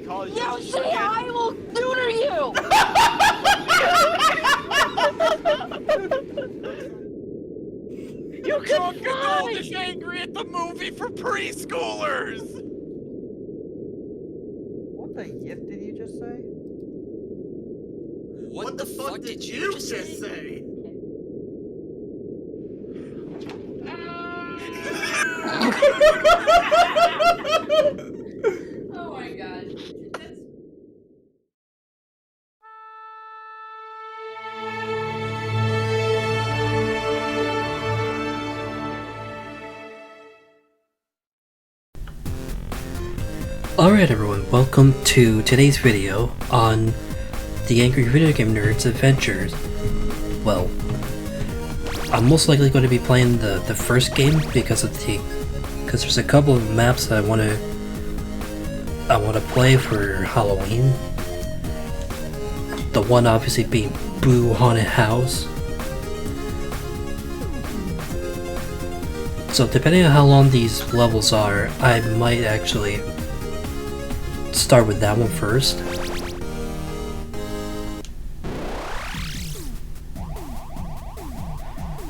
call you. You see, I will tutor you! You can fly! is angry at the movie for preschoolers! What the yip did you just say? What the fuck did you just say? Oh my gosh. Alright everyone, welcome to today's video on the Angry Video Game Nerd's Adventures. Well, I'm most likely going to be playing the first game because there's a couple of maps that I want to play for Halloween. The one obviously being Boo Haunted House. So depending on how long these levels are, I might actually start with that one first.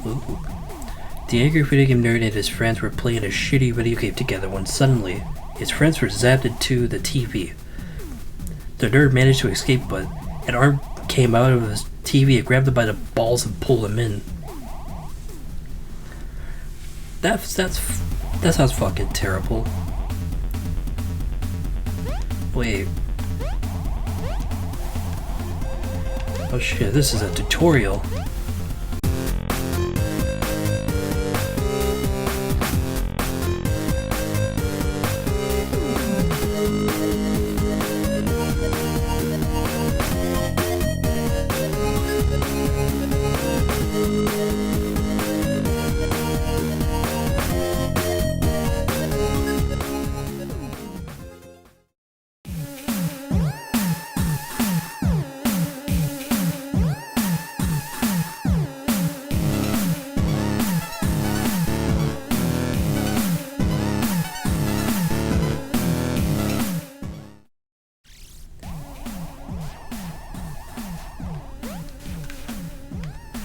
Ooh. The angry video game nerd and his friends were playing a shitty video game together when suddenly his friends were zapped into the TV. The nerd managed to escape, but an arm came out of his TV and grabbed him by the balls and pulled him in. That sounds fucking terrible. Wait. Oh shit, this is a tutorial.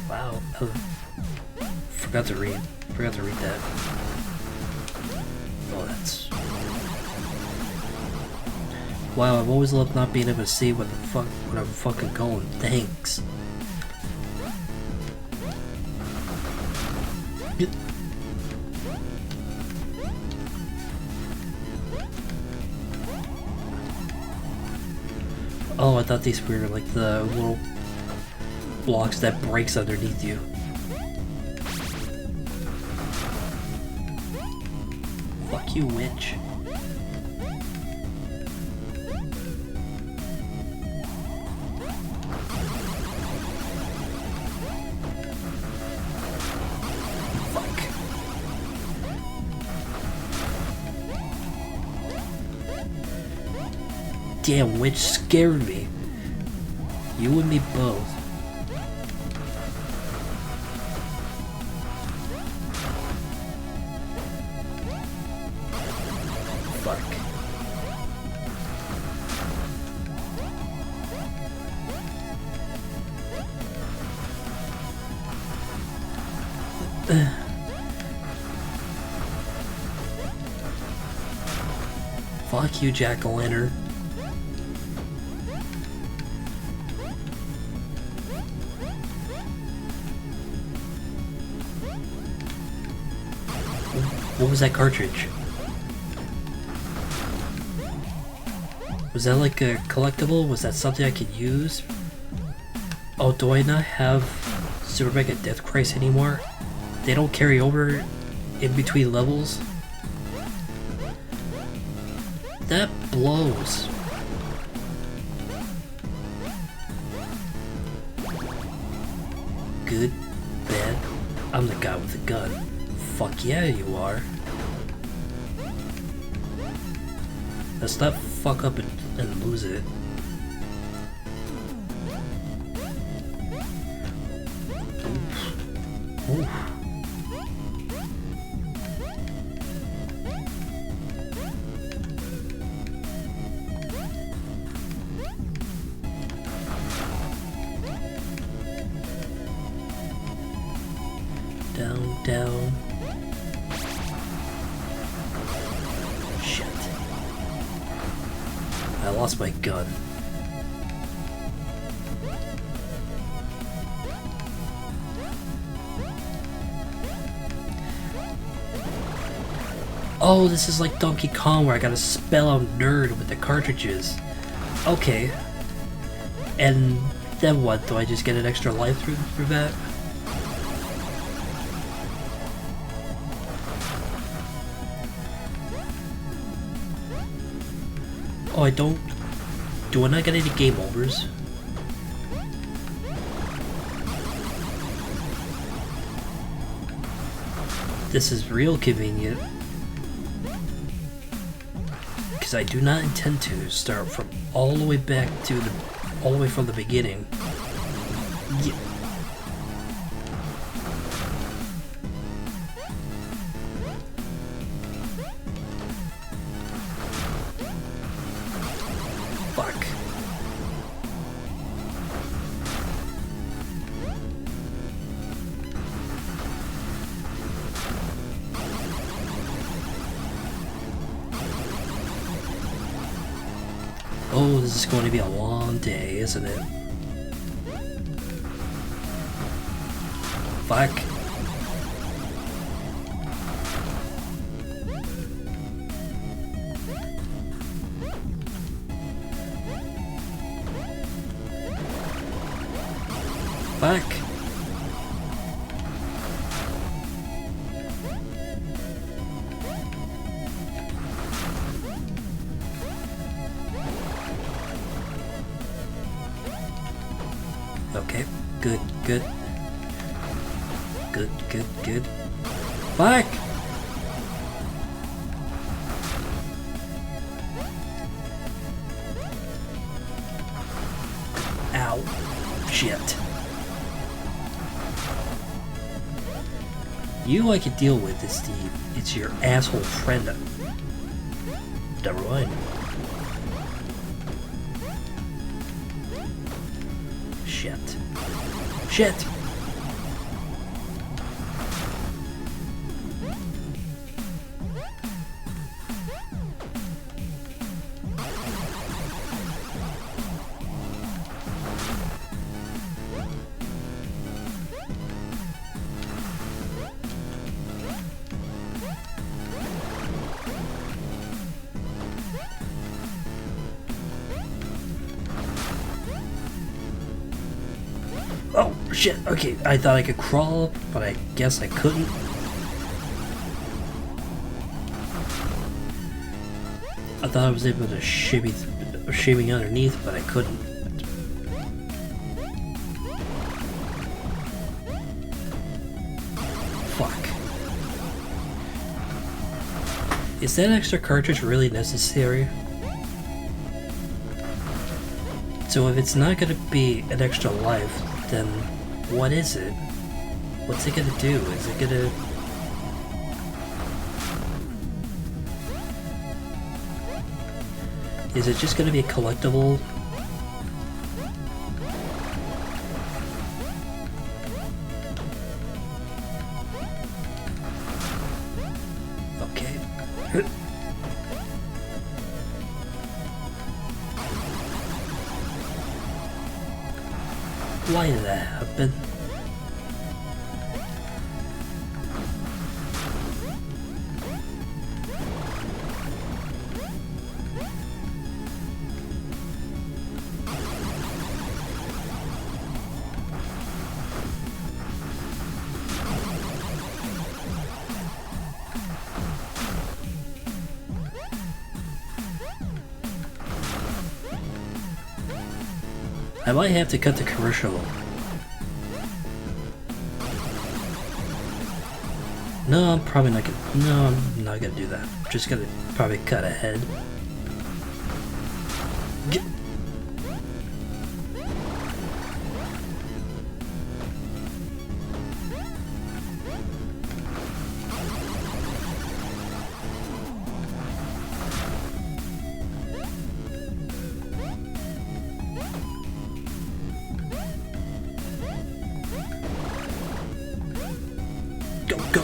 Wow, forgot to read that. Oh, that's... Wow, I've always loved not being able to see where I'm fucking going. Thanks. Oh, I thought these were like the little blocks that breaks underneath you. Fuck you, witch. Fuck. Damn, witch scared me. You and me both. Fuck. Fuck you, jack-o'-lantern. What was that cartridge? Was that like a collectible? Was that something I could use? Oh, do I not have Super Mega Death Christ anymore? They don't carry over in between levels? That blows. Good, bad, I'm the guy with the gun. Fuck yeah, you are. Let's not fuck up and lose it. Oof. Oof. down. Shit. I lost my gun. Oh, this is like Donkey Kong where I gotta spell out nerd with the cartridges. Okay. And then what? Do I just get an extra life through that? Oh, I don't... Do I not get any game overs? This is real convenient. Because I do not intend to start from all the way back to the... all the way from the beginning. Yeah. Fuck. Oh, this is going to be a long day, isn't it? Fuck. Fuck. Okay, good, good. Good, good, good. Fuck! Ow. Shit. You I could deal with, it's your asshole friend. Never mind. Shit. Shit! Oh, shit, okay, I thought I could crawl up, but I guess I couldn't. I thought I was able to shimmy underneath, but I couldn't. Fuck. Is that extra cartridge really necessary? So if it's not gonna be an extra life, then what is it? What's it gonna do? Is it gonna... Is it just gonna be a collectible? Okay. Why did that happen? I might have to cut the commercial. No, I'm probably not gonna. No, I'm not gonna do that. I'm just gonna probably cut ahead. Get. Go,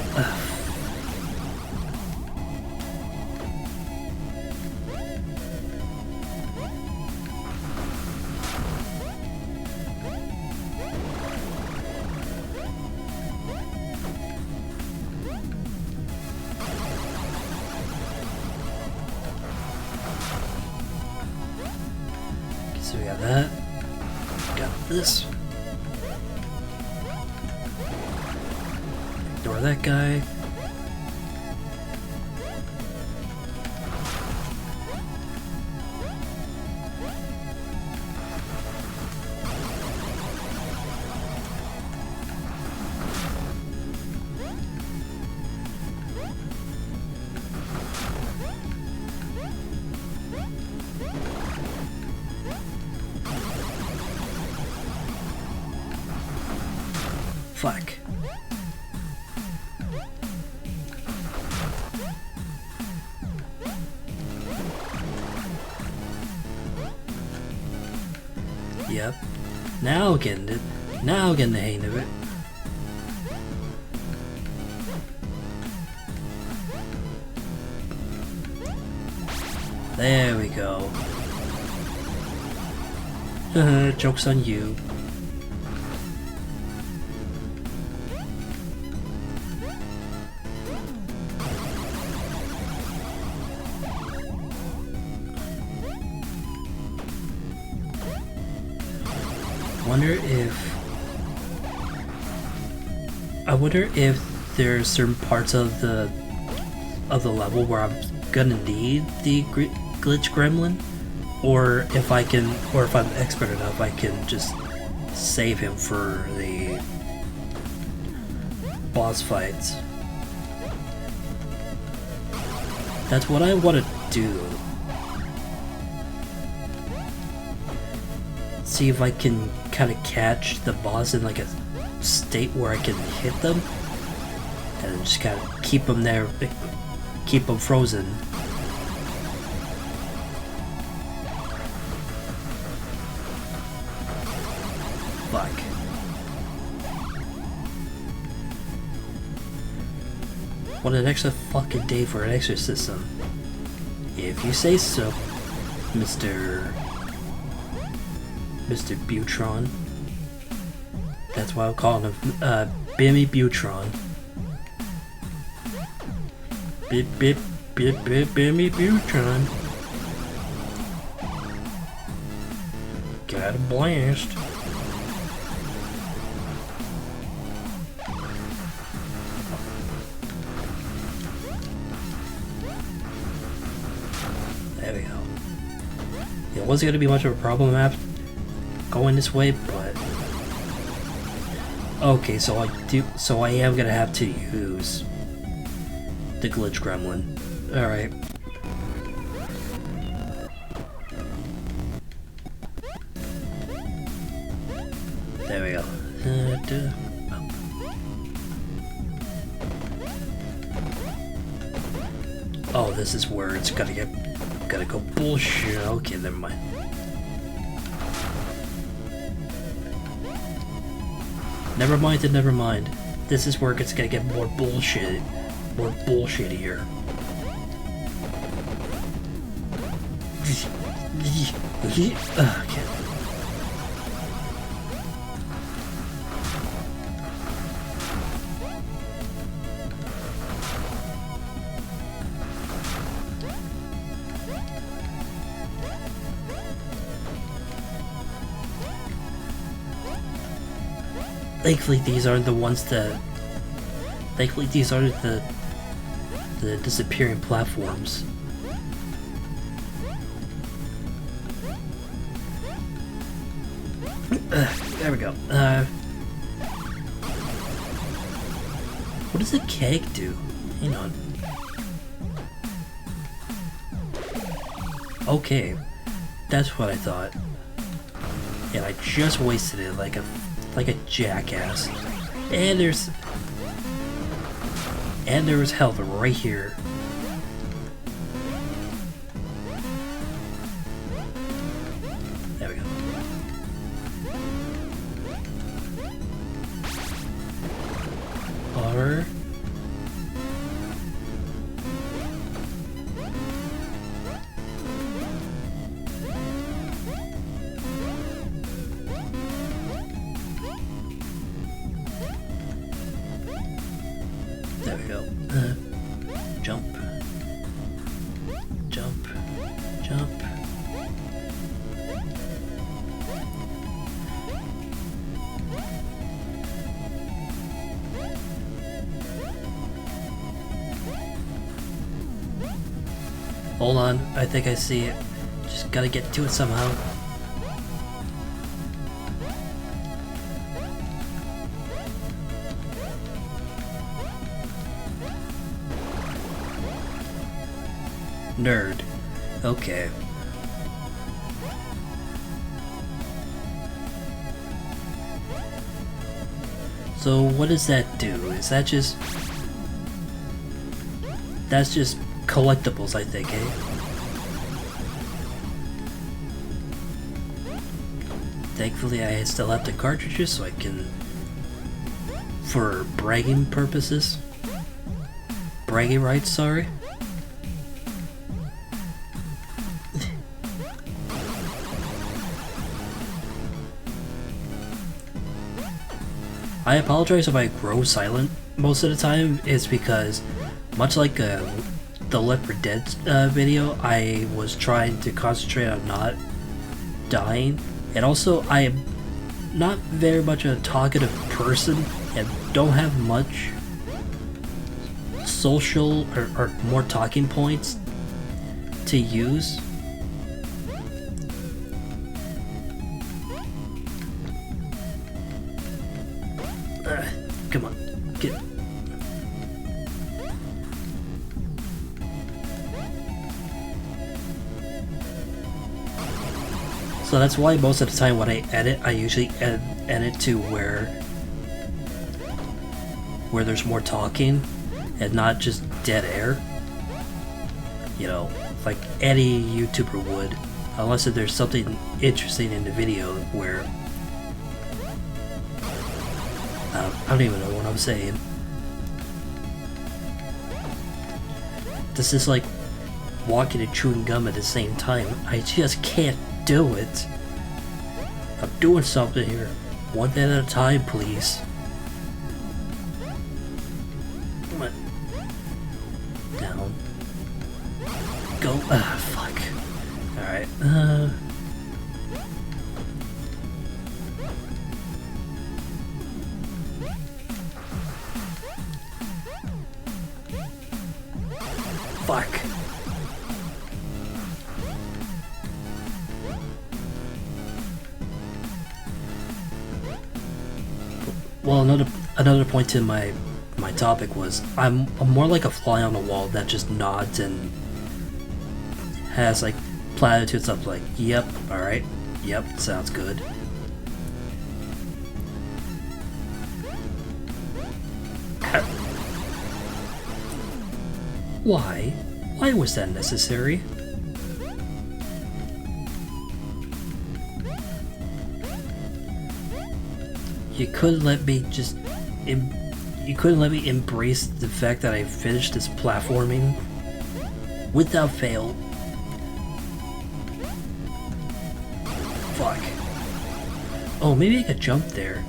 So we got that. Got this. Ignore that guy. Fuck. Yep. Now getting it. Now getting the hang of it. There we go. Joke's on you. I wonder if there's certain parts of the level where I'm gonna need the glitch gremlin, or if I'm expert enough, I can just save him for the boss fights. That's what I want to do. See if I can kind of catch the boss in like a state where I can hit them and just kind of keep them there, keep them frozen. Fuck. What an extra fucking day for an exorcism. If you say so, Mr. Butron. That's why I'm calling him Bimmy Butron. Bimmy Butron. Got a blast. There we go. It wasn't gonna be much of a problem after going this way, but okay, so I am gonna have to use the glitch gremlin. Alright. There we go. Oh, this is where it's gotta go bullshit. Okay, never mind. Never mind and never mind. This is where it's gonna get more bullshit. More bullshittier. Okay. Thankfully, these aren't the ones that. Thankfully, these aren't the disappearing platforms. There we go. What does a keg do? Hang on. Okay, that's what I thought. And I just wasted it like a jackass. And there was health right here. There we go. R. There we go. Jump. Jump. Jump. Hold on, I think I see it. Just gotta get to it somehow. Nerd. Okay. So what does that do? Is that just... That's just collectibles, I think, eh? Thankfully I still have the cartridges so I can... For bragging purposes. Bragging rights, sorry. I apologize if I grow silent most of the time. It's because, much like the Left 4 Dead video, I was trying to concentrate on not dying. And also, I am not very much a talkative person and don't have much social or more talking points to use. Come on, get. So that's why most of the time when I edit, I usually edit to where there's more talking and not just dead air. You know, like any YouTuber would, unless if there's something interesting in the video where I don't even know what I'm saying. This is like walking and chewing gum at the same time. I just can't do it. I'm doing something here. One day at a time, please. Come on. Down. Go. Ah, fuck. Alright. Fuck. Well, another point to my topic was I'm more like a fly on the wall that just nods and has like platitudes of like, yep, alright, yep, sounds good. Why? Why was that necessary? You couldn't let me just... You couldn't let me embrace the fact that I finished this platforming without fail. Fuck. Oh, maybe I could jump there.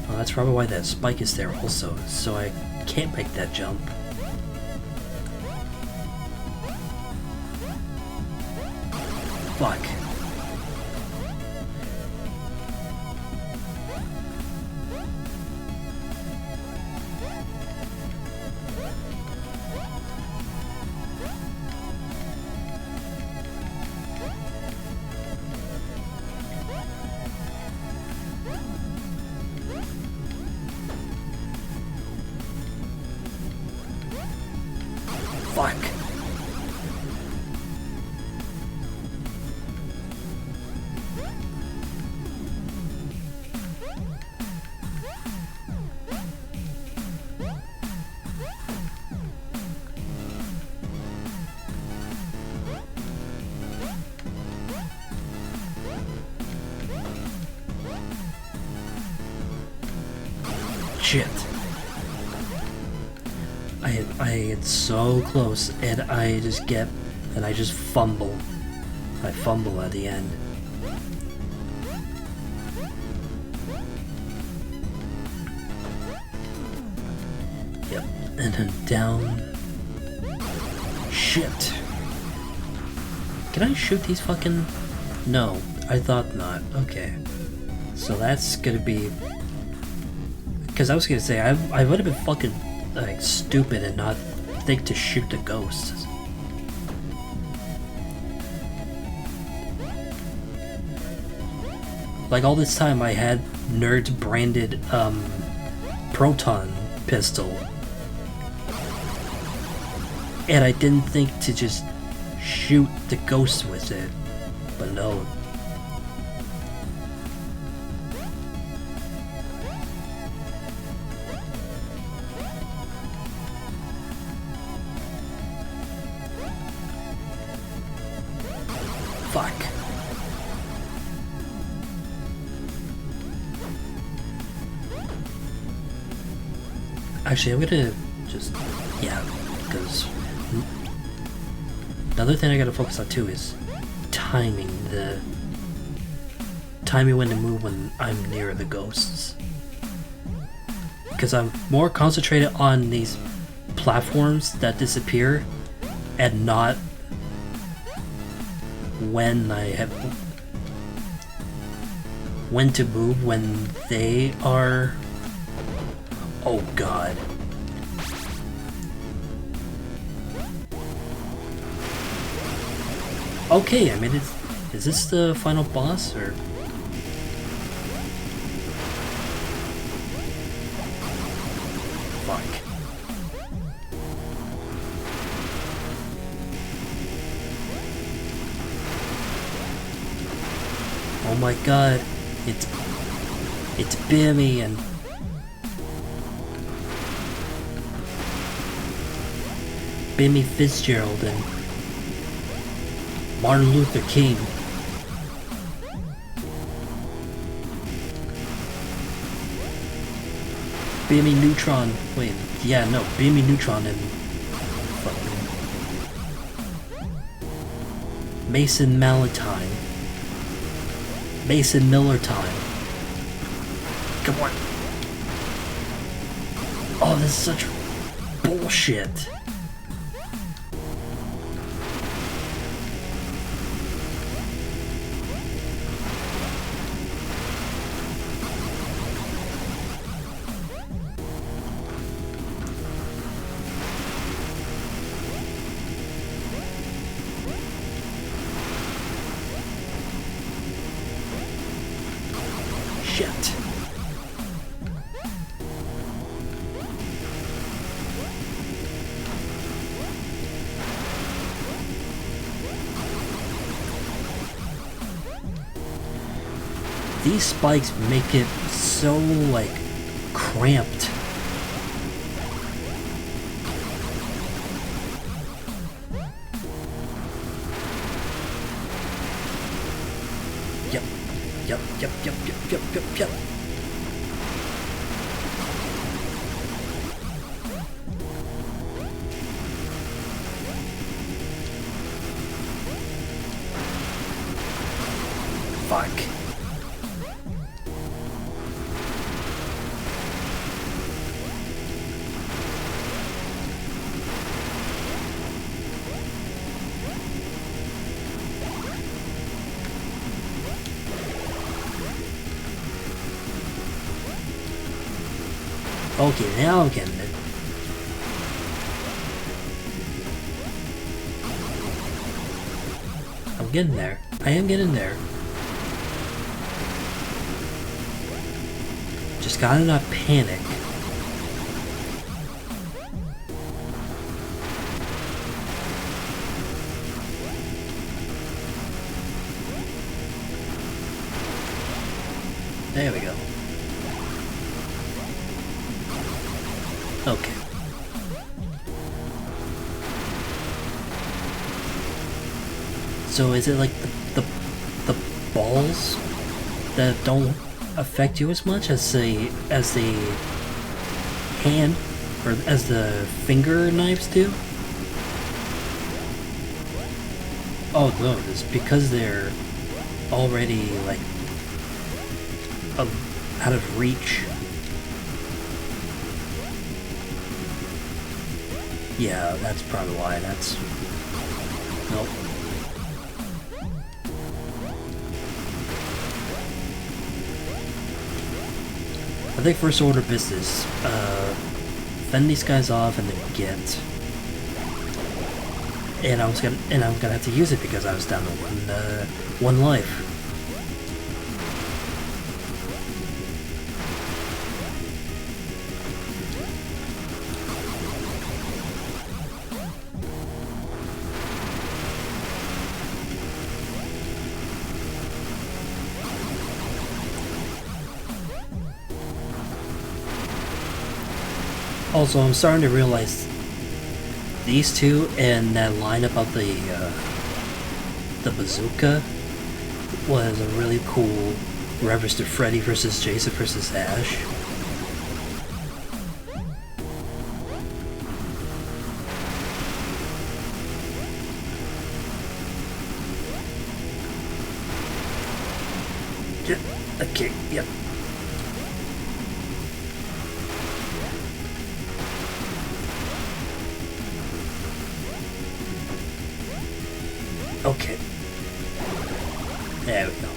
Well, that's probably why that spike is there also, so I can't make that jump. Fuck. Fuck. Shit. I get so close and I just fumble. I fumble at the end. Yep, and then down. Shit. Can I shoot these fucking... No, I thought not. Okay. So that's gonna be... Because I was gonna say, I would have been fucking like stupid and not think to shoot the ghosts. Like all this time I had Nerd's branded proton pistol. And I didn't think to just shoot the ghost with it. But no. Fuck. Actually, I'm gonna just... yeah, because... another thing I gotta focus on too is timing when to move when I'm near the ghosts. Because I'm more concentrated on these platforms that disappear and not when to move when they are... oh god. Okay, I mean, is this the final boss, or... fuck. Oh my god, it's Bimmy and... Bimmy Fitzgerald and Martin Luther King. Bimmy Neutron. Wait, yeah, no, Bimmy Neutron and fucking Mason Malatine. Mason Miller time. Come on. Oh, this is such bullshit. Shit. These spikes make it so, like, cramped. Yep. Fuck. Okay, now I'm getting it. I'm getting there. I am getting there. Just gotta not panic. There we go. Okay. So is it like the balls that don't affect you as much as the hand or as the finger knives do? Oh no, it's because they're already like out of reach. Yeah, that's probably why. That's... nope. I think first order business, fend these guys off and then get. And I'm gonna have to use it because I was down to one life. Also, I'm starting to realize these two and that line about the bazooka was a really cool reference to Freddy versus Jason versus Ash. Okay, yep. Okay. There we go.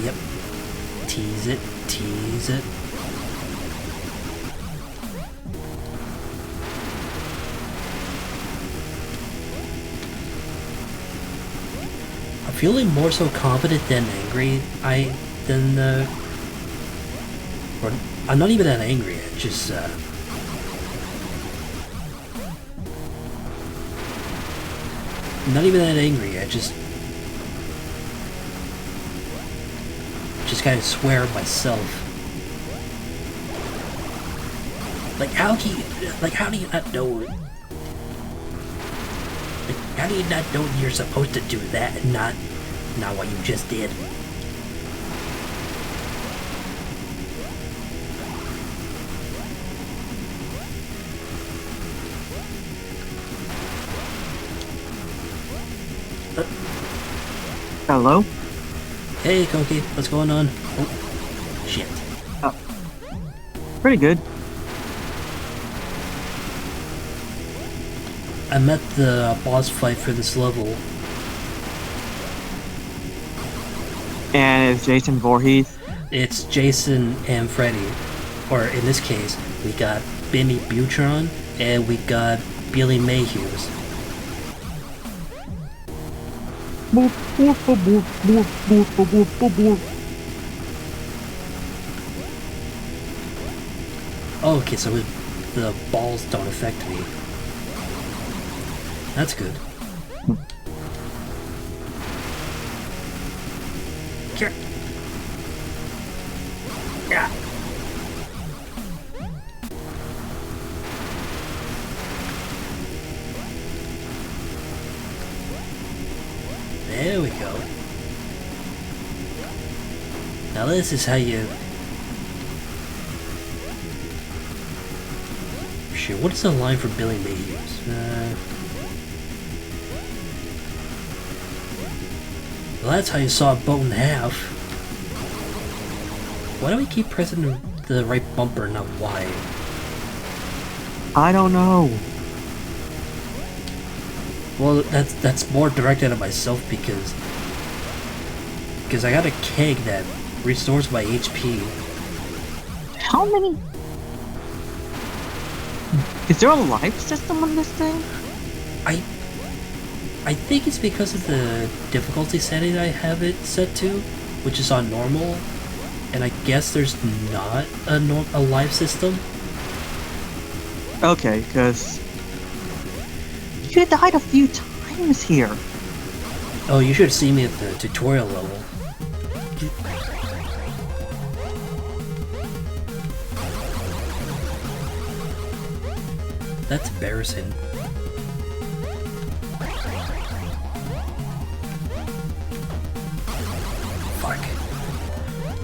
Yep. Tease it, tease it. I'm feeling more so confident than angry. Or I'm not even that angry. It's just not even that angry. I just kind of swear at myself. Like how do you not know? Like, how do you not know you're supposed to do that and not what you just did? Hello? Hey, Koki, what's going on? Oh, shit. Pretty good. I met the boss fight for this level. And it's Jason Voorhees. It's Jason and Freddy. Or in this case, we got Benny Butron and we got Billy Mayhews. Oh, okay, so the balls don't affect me. That's good. Here. Yeah. There we go. Now this is how you... Shit, what is the line for Billy Mayhews? Well, that's how you saw a boat in half. Why do we keep pressing the right bumper, not Y? I don't know. Well, that's more directed at myself because I got a keg that restores my HP. How many? Is there a life system on this thing? I think it's because of the difficulty setting I have it set to, which is on normal, and I guess there's not a life system. Okay, because you died a few times here. Oh, you should have seen me at the tutorial level. That's embarrassing. Fuck.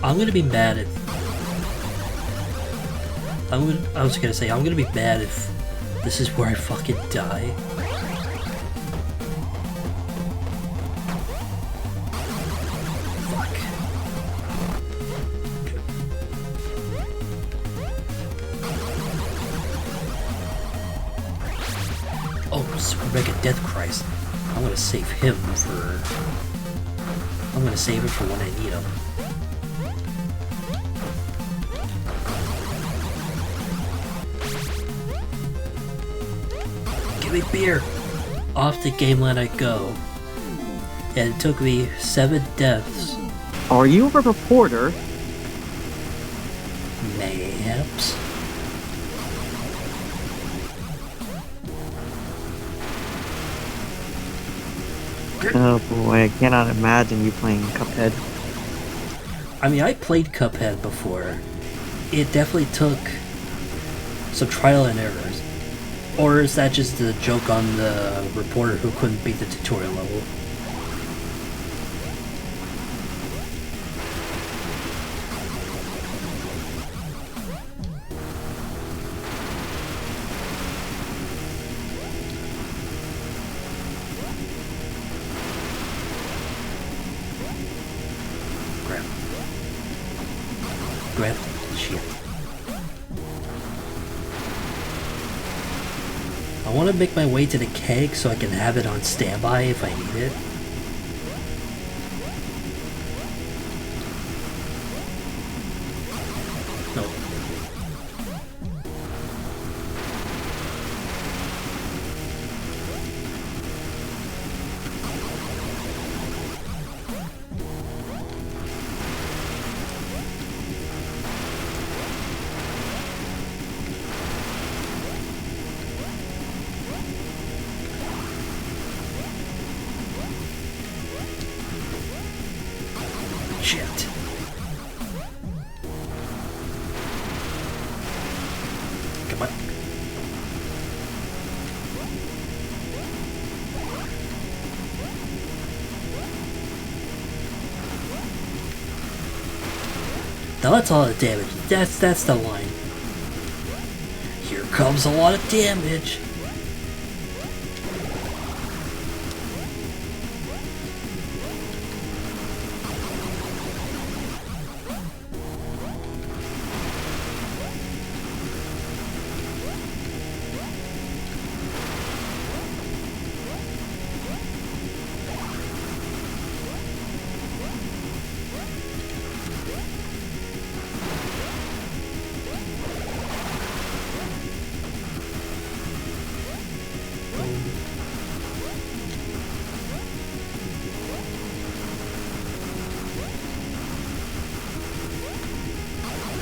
I'm gonna be mad if... I was gonna say, I'm gonna be mad if this is where I fucking die. Fuck. Oh, Super Mega Death Christ. I'm gonna save him for... I'm gonna save him for when I need him. Give me beer! Off the game land I go. And it took me 7 deaths. Are you a reporter? Mayhaps. Oh boy, I cannot imagine you playing Cuphead. I mean, I played Cuphead before. It definitely took some trial and errors. Or is that just a joke on the reporter who couldn't beat the tutorial level? Grab. Shit. I want to make my way to the keg so I can have it on standby if I need it. No. Shit. Come on. Now that's a lot of damage. That's the line. Here comes a lot of damage.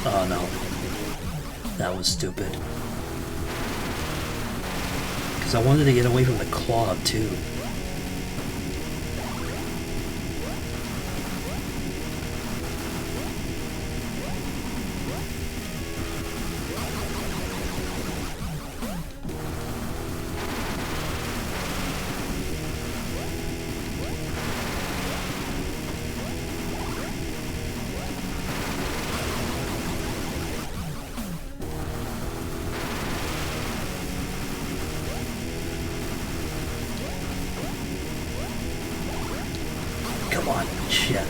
Oh no. That was stupid. Because I wanted to get away from the claw too. Come on, shit.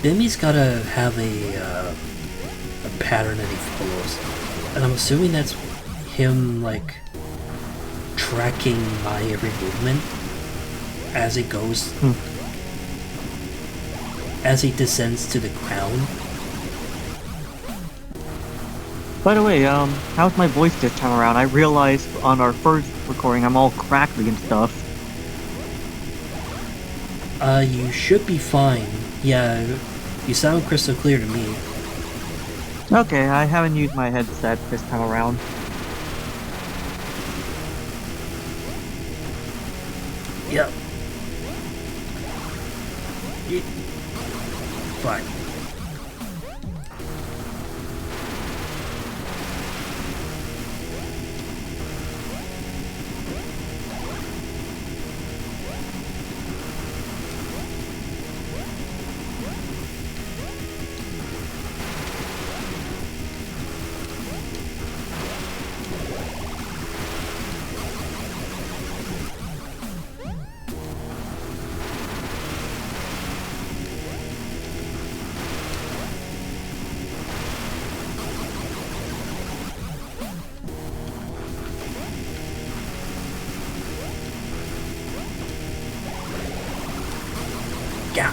Bimmy's gotta have a pattern that he follows. And I'm assuming that's him, like, tracking my every movement as it goes. As he descends to the ground. By the way, how's my voice this time around? I realized on our first recording I'm all crackly and stuff. You should be fine. Yeah, you sound crystal clear to me. Okay, I haven't used my headset this time around. Yep. Fine. Yeah.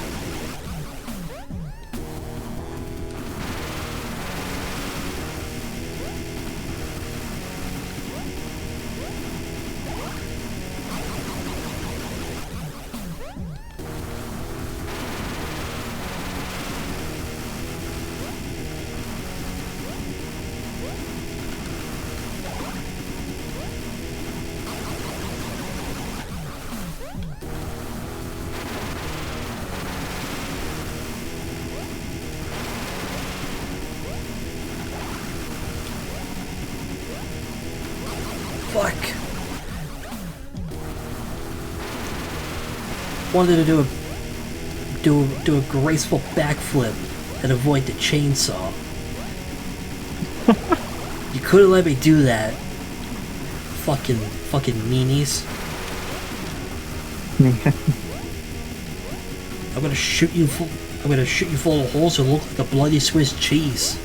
wanted to do a graceful backflip and avoid the chainsaw. You couldn't let me do that. Fucking meanies. I'm gonna shoot you full of holes that look like a bloody Swiss cheese.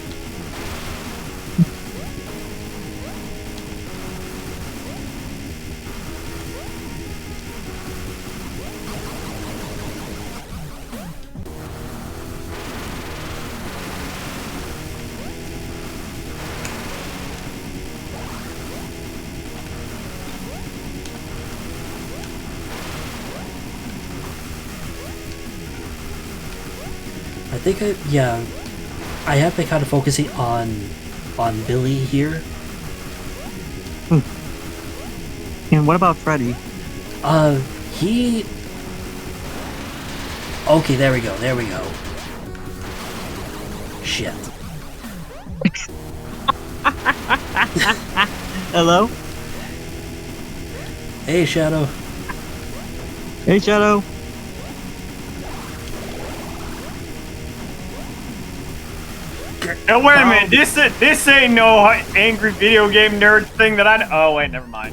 I have been kind of focusing on Billy here. And what about Freddy? He... Okay, there we go. Shit. Hello? Hey, Shadow. Hey, Shadow. Now wait a minute, this ain't no angry video game nerd thing that I. Oh wait, never mind.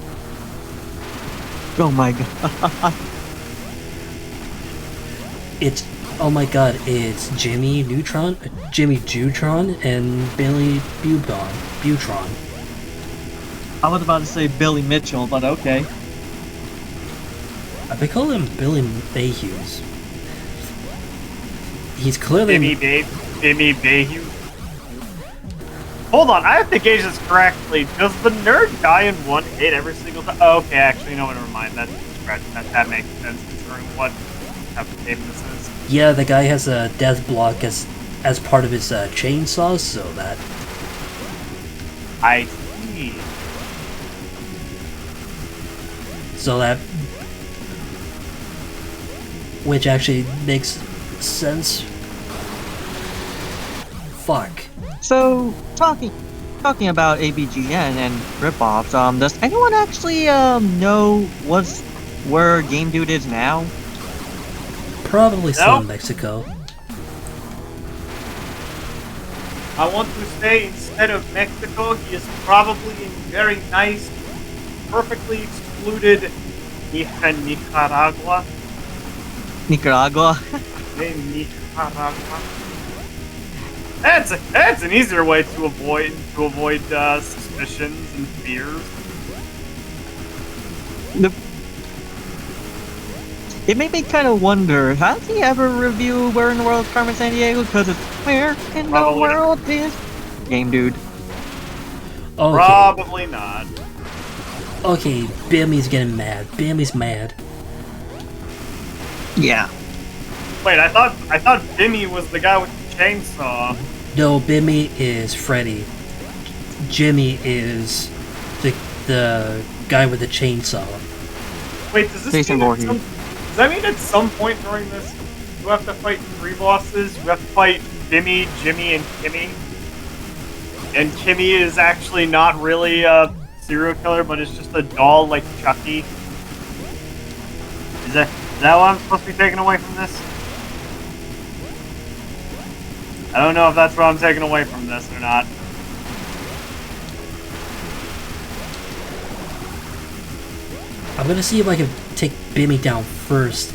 Oh my god. Oh my god, it's Jimmy Neutron, Jimmy Jutron, and Billy Butron. I was about to say Billy Mitchell, but okay. I've been calling him Billy Bayhughes. He's clearly... Bimmy Bayhughes. Hold on, I have to gauge this correctly. Does the nerd die in one hit every single time? Oh, okay, actually, no, never mind. That makes sense considering what type of game this is. Yeah, the guy has a death block as part of his chainsaw, so that... I see. So that... Which actually makes sense. Fuck. So, talking about AVGN and ripoffs, does anyone actually know where Game Dude is now? Probably still in Mexico. I want to say instead of Mexico, he is probably in very nice, perfectly excluded Nicaragua. Nicaragua? Nicaragua. That's an easier way to avoid suspicions and fears. It made me kind of wonder, has he ever reviewed Where in the World is Carmen Sandiego? Because it's Where in the World is Game Dude. Okay. Probably not. Okay, Bimmy's getting mad. Bimmy's mad. Yeah. Wait, I thought Bimmy was the guy with the chainsaw. No, Bimmy is Freddy. Jimmy is the guy with the chainsaw. Wait, does that mean at some point during this you have to fight 3 bosses? You have to fight Bimmy, Jimmy, and Kimmy? And Kimmy is actually not really a serial killer, but it's just a doll like Chucky? Is that what I'm supposed to be taking away from this? I don't know if that's what I'm taking away from this or not. I'm gonna see if I can take Bimmy down first.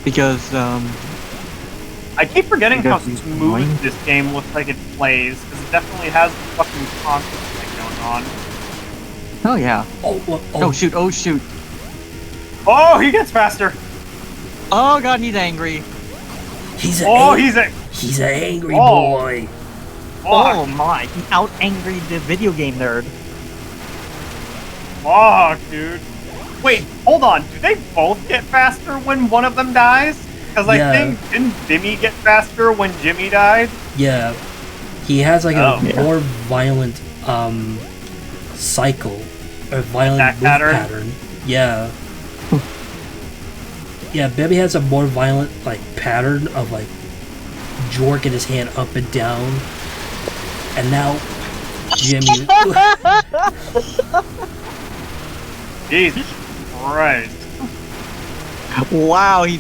Because, I keep forgetting how smooth this game looks like it plays, because it definitely has the fucking constant thing going on. Oh yeah. Oh shoot, oh shoot. Oh, he gets faster! Oh god, he's angry. He's an angry boy. Oh my, he out-angry the video game nerd. Fuck, dude. Wait, hold on. Do they both get faster when one of them dies? Because I think, didn't Bimmy get faster when Jimmy died? Yeah. He has like a more violent cycle. Or violent move pattern. Yeah. Yeah, Bimmy has a more violent pattern of jorking his hand up and down. And now Jimmy Jesus. Christ. Wow, he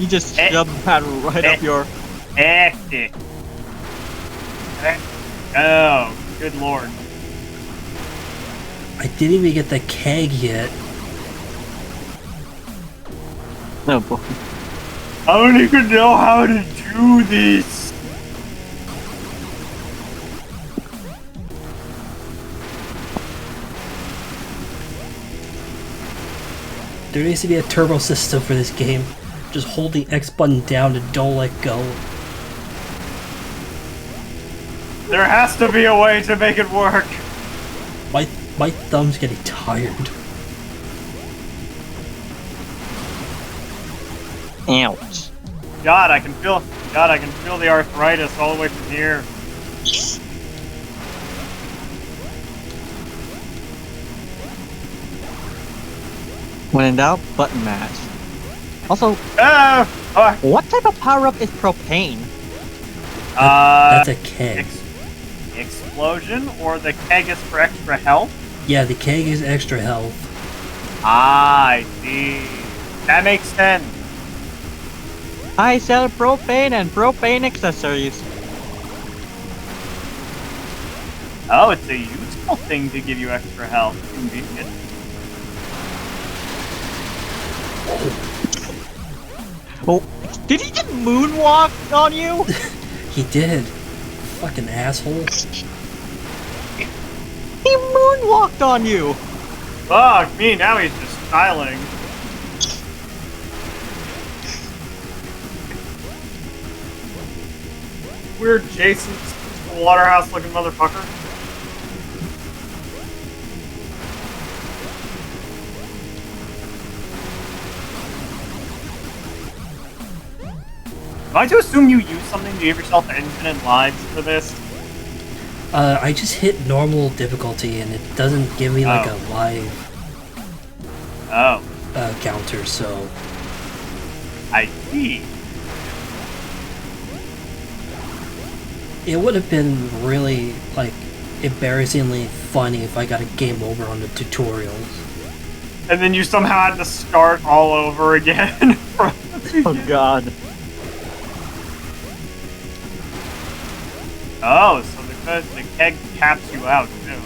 just shoved that right up your... Hectic. Oh, good lord. I didn't even get the keg yet. Oh boy. I don't even know how to do this. There needs to be a turbo system for this game. Just hold the X button down and don't let go. There has to be a way to make it work. My thumb's getting tired. Ouch. God, I can feel the arthritis all the way from here. When in doubt, button mash. Also, what type of power-up is propane? That's a keg. Explosion, or the keg is for extra health? Yeah, the keg is extra health. Ah, I see. That makes sense. I sell propane and propane accessories. Oh, it's a useful thing to give you extra health. Convenient. Oh, did he just moonwalk on you? He did. Fucking asshole. He moonwalked on you. Fuck me, now he's just styling. Weird Jason's Waterhouse looking motherfucker. Am I to assume you use something to give yourself infinite lives for this? I just hit normal difficulty and it doesn't give me like a live counter, so... I see. It would have been really, like, embarrassingly funny if I got a game over on the tutorials. And then you somehow had to start all over again. Oh god. Oh, so the keg caps you out, too.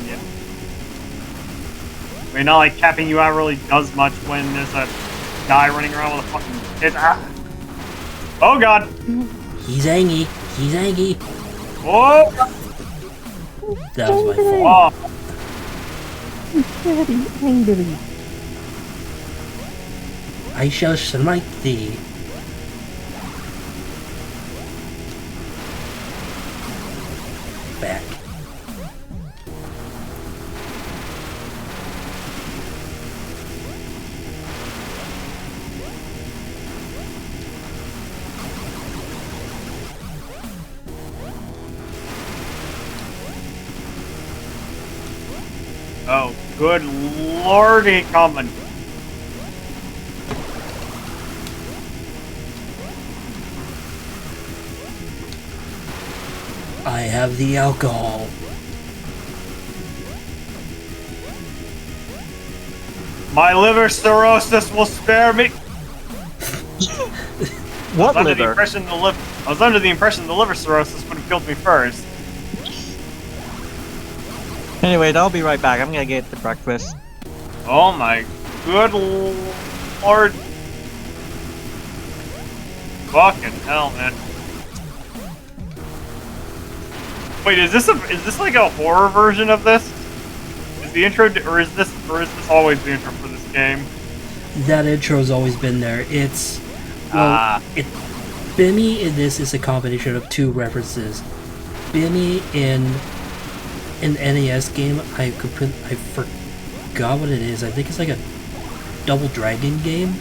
Yeah. I mean, not like capping you out really does much when there's a guy running around with a fucking kid. Ah. Oh god! He's angry. He's angry. Whoa! That was my fault. Oh. Very angry. I shall smite thee. Back. Oh, good lordy coming. I have the alcohol. My liver cirrhosis will spare me. What I liver? was under the impression the liver cirrhosis would have killed me first. Anyway, I'll be right back. I'm gonna get the breakfast. Oh my good lord. Fucking hell, man. Wait, is this like a horror version of this? Is the intro, or is this always the intro for this game? That intro's always been there. It's Bimmy in this is a combination of two references. Bimmy in an NES game, I forgot what it is. I think it's like a Double Dragon game.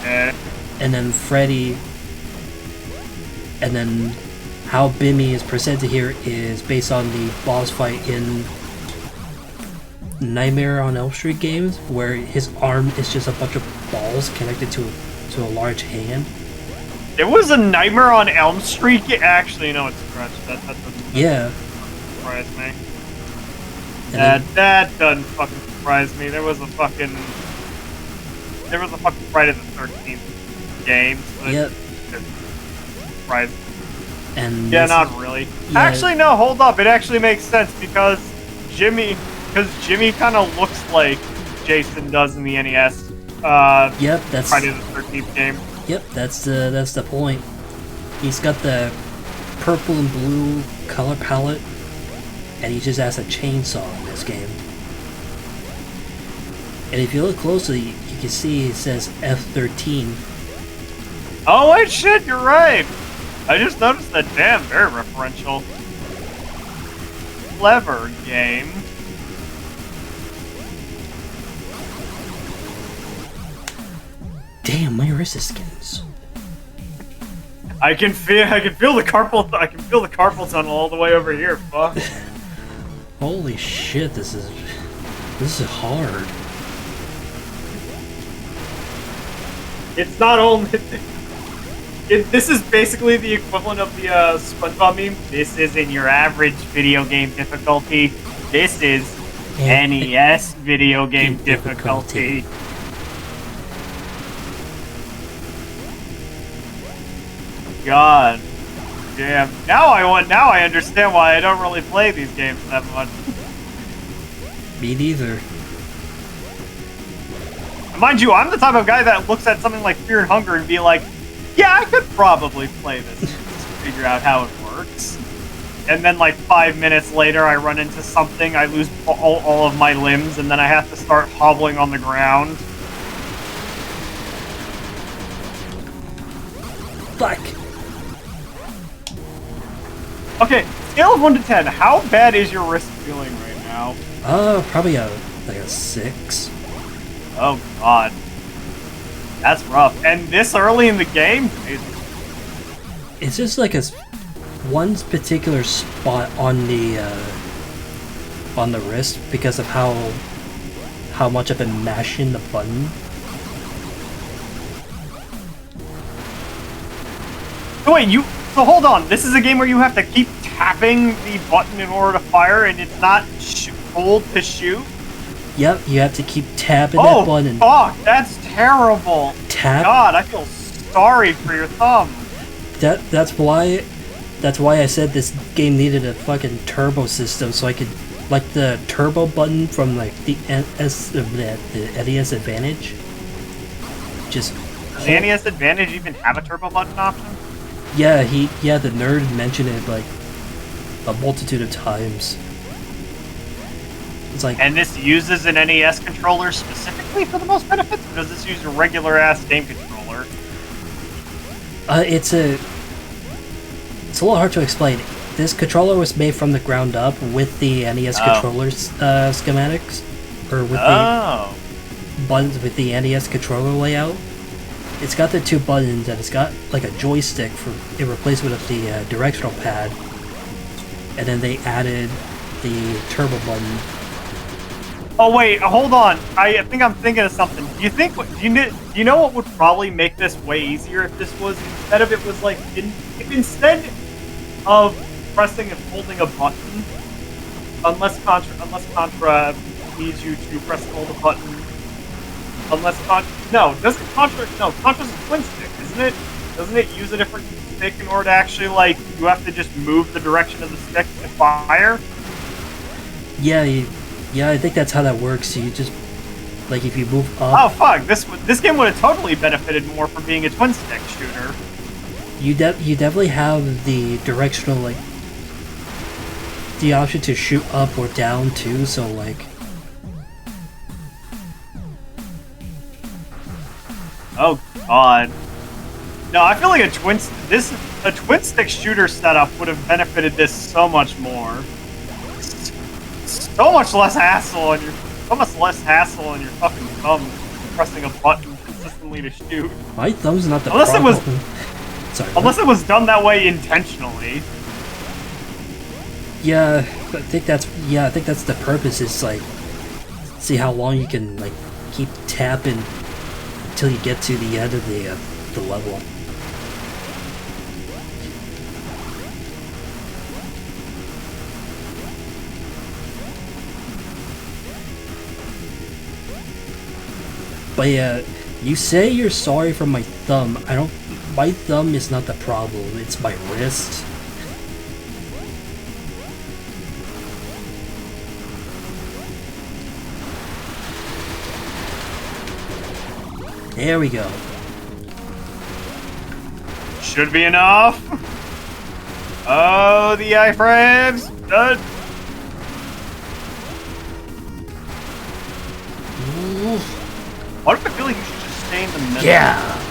And then Freddy, and then how Bimmy is presented here is based on the boss fight in Nightmare on Elm Street games, where his arm is just a bunch of balls connected to a large hand. It was a Nightmare on Elm Street. Actually, no, it's Scratch. That doesn't Yeah. surprise me. That doesn't fucking surprise me. There was a fucking Friday the 13th game. So Yep. Right. And Yeah, this not is- really. yeah. Actually, no. Hold up. It actually makes sense because Jimmy kind of looks like Jason does in the NES. Yep, that's Friday the 13th game. Yep, that's the point. He's got the purple and blue color palette, and he just has a chainsaw in this game. And if you look closely, you can see it says F13. Oh wait, shit, you're right. I just noticed that. Damn, very referential. Clever game. Damn, my wrist is getting so... I can feel the carpal tunnel all the way over here. Fuck. Holy shit, this is hard. It's not only. This is basically the equivalent of the SpongeBob meme. This isn't your average video game difficulty. This is NES video game difficulty. God damn. Now I understand why I don't really play these games that much. Me neither. Mind you, I'm the type of guy that looks at something like Fear and Hunger and be like, yeah, I could probably play this just to figure out how it works. And then like 5 minutes later, I run into something, I lose all of my limbs, and then I have to start hobbling on the ground. Fuck. Okay, scale of 1 to 10, how bad is your wrist feeling right now? Probably like a 6. Oh god. That's rough. And this early in the game? It's just like one particular spot on the wrist because of how much I've been mashing the button. So wait, so hold on. This is a game where you have to keep tapping the button in order to fire, and it's not hold to shoot? Yep, you have to keep tapping that button. Oh, fuck, that's terrible. Tap. God, I feel sorry for your thumb. That's why I said this game needed a fucking turbo system, so I could, like the turbo button from like the NES Advantage. Just Does the NES Advantage even have a turbo button option? yeah, the nerd mentioned it like a multitude of times. It's like, And this uses an NES controller specifically for the most benefits, or does this use a regular ass game controller? it's a little hard to explain. This controller was made from the ground up with the NES controllers schematics, or with the buttons with the NES controller layout. It's got the 2 buttons, and it's got like a joystick for it replaced with the directional pad, and then they added the turbo button. Oh wait, hold on. I think I'm thinking of something. Do you know what would probably make this way easier if this was instead of pressing and holding a button, unless Contra needs you to press and hold a button. Contra's a twin stick, isn't it? Doesn't it use a different stick in order to actually you have to just move the direction of the stick to fire? Yeah, I think that's how that works. You just, like, if you move up... Oh, fuck! This game would have totally benefited more from being a twin-stick shooter. You definitely have the directional, like... the option to shoot up or down, too, so, like... Oh, God. No, I feel like a twin-stick shooter setup would have benefited this so much more. So much less hassle on your fucking thumb pressing a button consistently to shoot. My thumb's not the Unless it was- Sorry. Unless it was done that way intentionally. Yeah, I think that's the purpose. Is like, see how long you can like keep tapping until you get to the end of the level. But yeah, you say you're sorry for my thumb. My thumb is not the problem, it's my wrist. There we go. Should be enough. Oh, the iframes. Done. What if I feel like you should just stay in the middle? Yeah!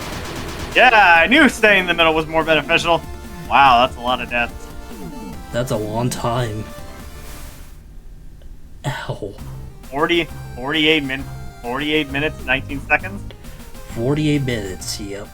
Yeah, I knew staying in the middle was more beneficial. Wow, that's a lot of deaths. That's a long time. Ow. 48 minutes, 19 seconds? 48 minutes, yep.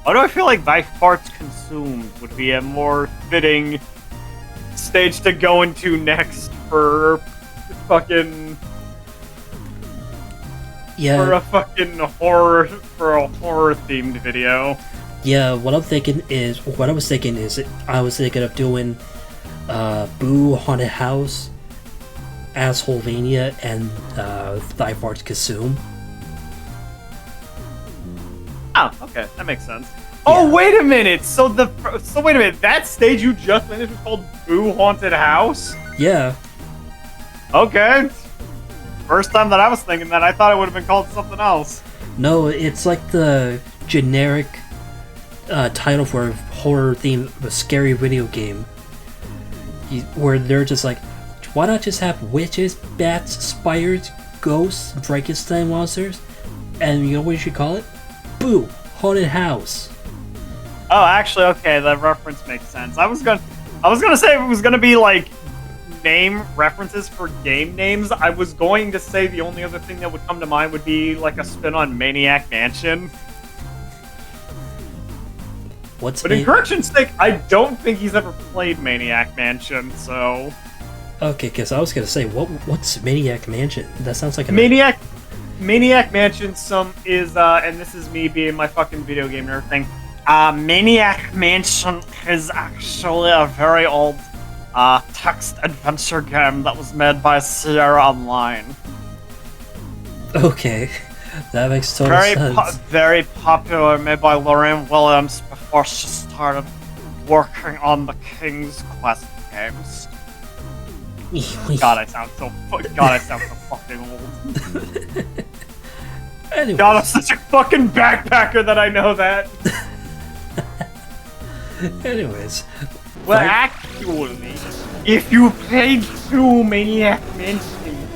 Why do I feel like by farts consumed would be a more fitting stage to go into next for fucking... Yeah. For a fucking horror themed video. Yeah, what I was thinking is I was thinking of doing Boo Haunted House, Assholevania, and Thy Farts Consume. Oh, okay, that makes sense. Oh, wait a minute! So wait a minute, that stage you just finished was called Boo Haunted House? Yeah. Okay. First time that I was thinking that, I thought it would have been called something else. No, it's like the generic title for a horror theme, a scary video game. Where they're just like, why not just have witches, bats, spiders, ghosts, Frankenstein monsters? And you know what you should call it? Boo! Haunted House. Oh, actually, okay, that reference makes sense. I was gonna say if it was gonna be like name references for game names, I was going to say the only other thing that would come to mind would be like a spin on Maniac Mansion. But in correction's sake, I don't think he's ever played Maniac Mansion, so... Okay, because I was gonna say, what's Maniac Mansion? That sounds like a... Maniac Mansion is, and this is me being my fucking video game nerd thing, Maniac Mansion is actually a very old text adventure game that was made by Sierra Online. Okay, that makes total sense. Very popular, made by Lorraine Williams before she started working on the King's Quest games. God, I sound so fucking old. Anyways. God, I'm such a fucking backpacker that I know that. Anyways. Well, actually, if you played through Maniac Mansion,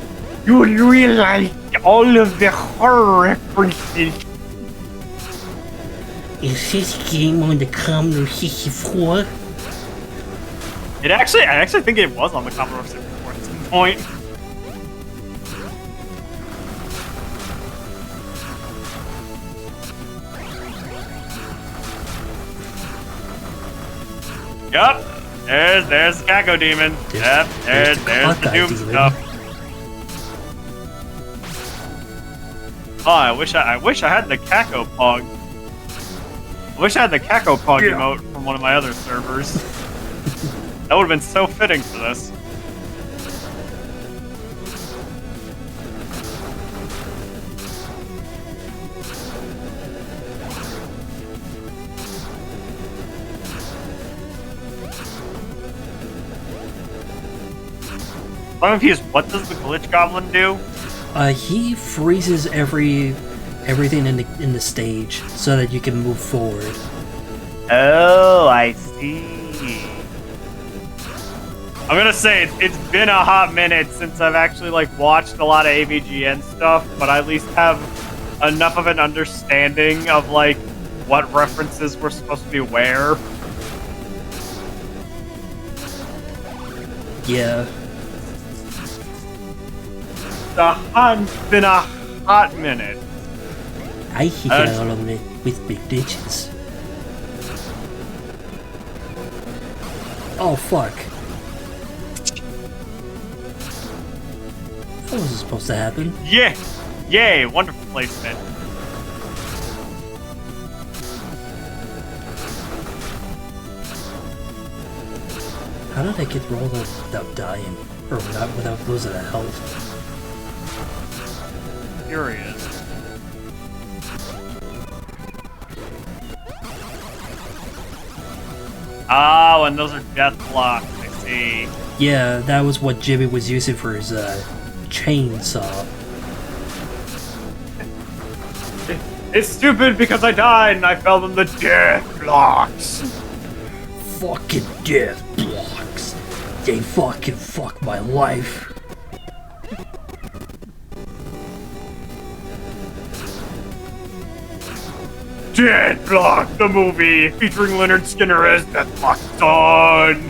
you would realize all of the horror references. Is this game on the Commodore 64? I actually think it was on the Commodore 64 at some point. Yup, there's the Caco Demon. Yep, there's the Doom stuff. Oh, I wish I had the Caco Pog. I wish I had the Caco Pog emote from one of my other servers. That would have been so fitting for this. I'm confused. What does the Glitch Goblin do? He freezes everything in the stage so that you can move forward. Oh, I see. I'm gonna say it's been a hot minute since I've actually watched a lot of AVGN stuff, but I at least have enough of an understanding of what references were supposed to be where. Yeah. It's been a hot minute. I hit all of it with big ditches. Oh fuck. That wasn't supposed to happen. Yeah! Yay! Wonderful placement. How did I get through all that without dying? Or without losing a health? Curious. Oh, and those are death blocks, I see. Yeah, that was what Jimmy was using for his chainsaw. It's stupid because I died and I fell in the death blocks. Fucking death blocks. They fucking fuck my life. Death Block, the movie, featuring Leonard Skinner as Deathblock Son.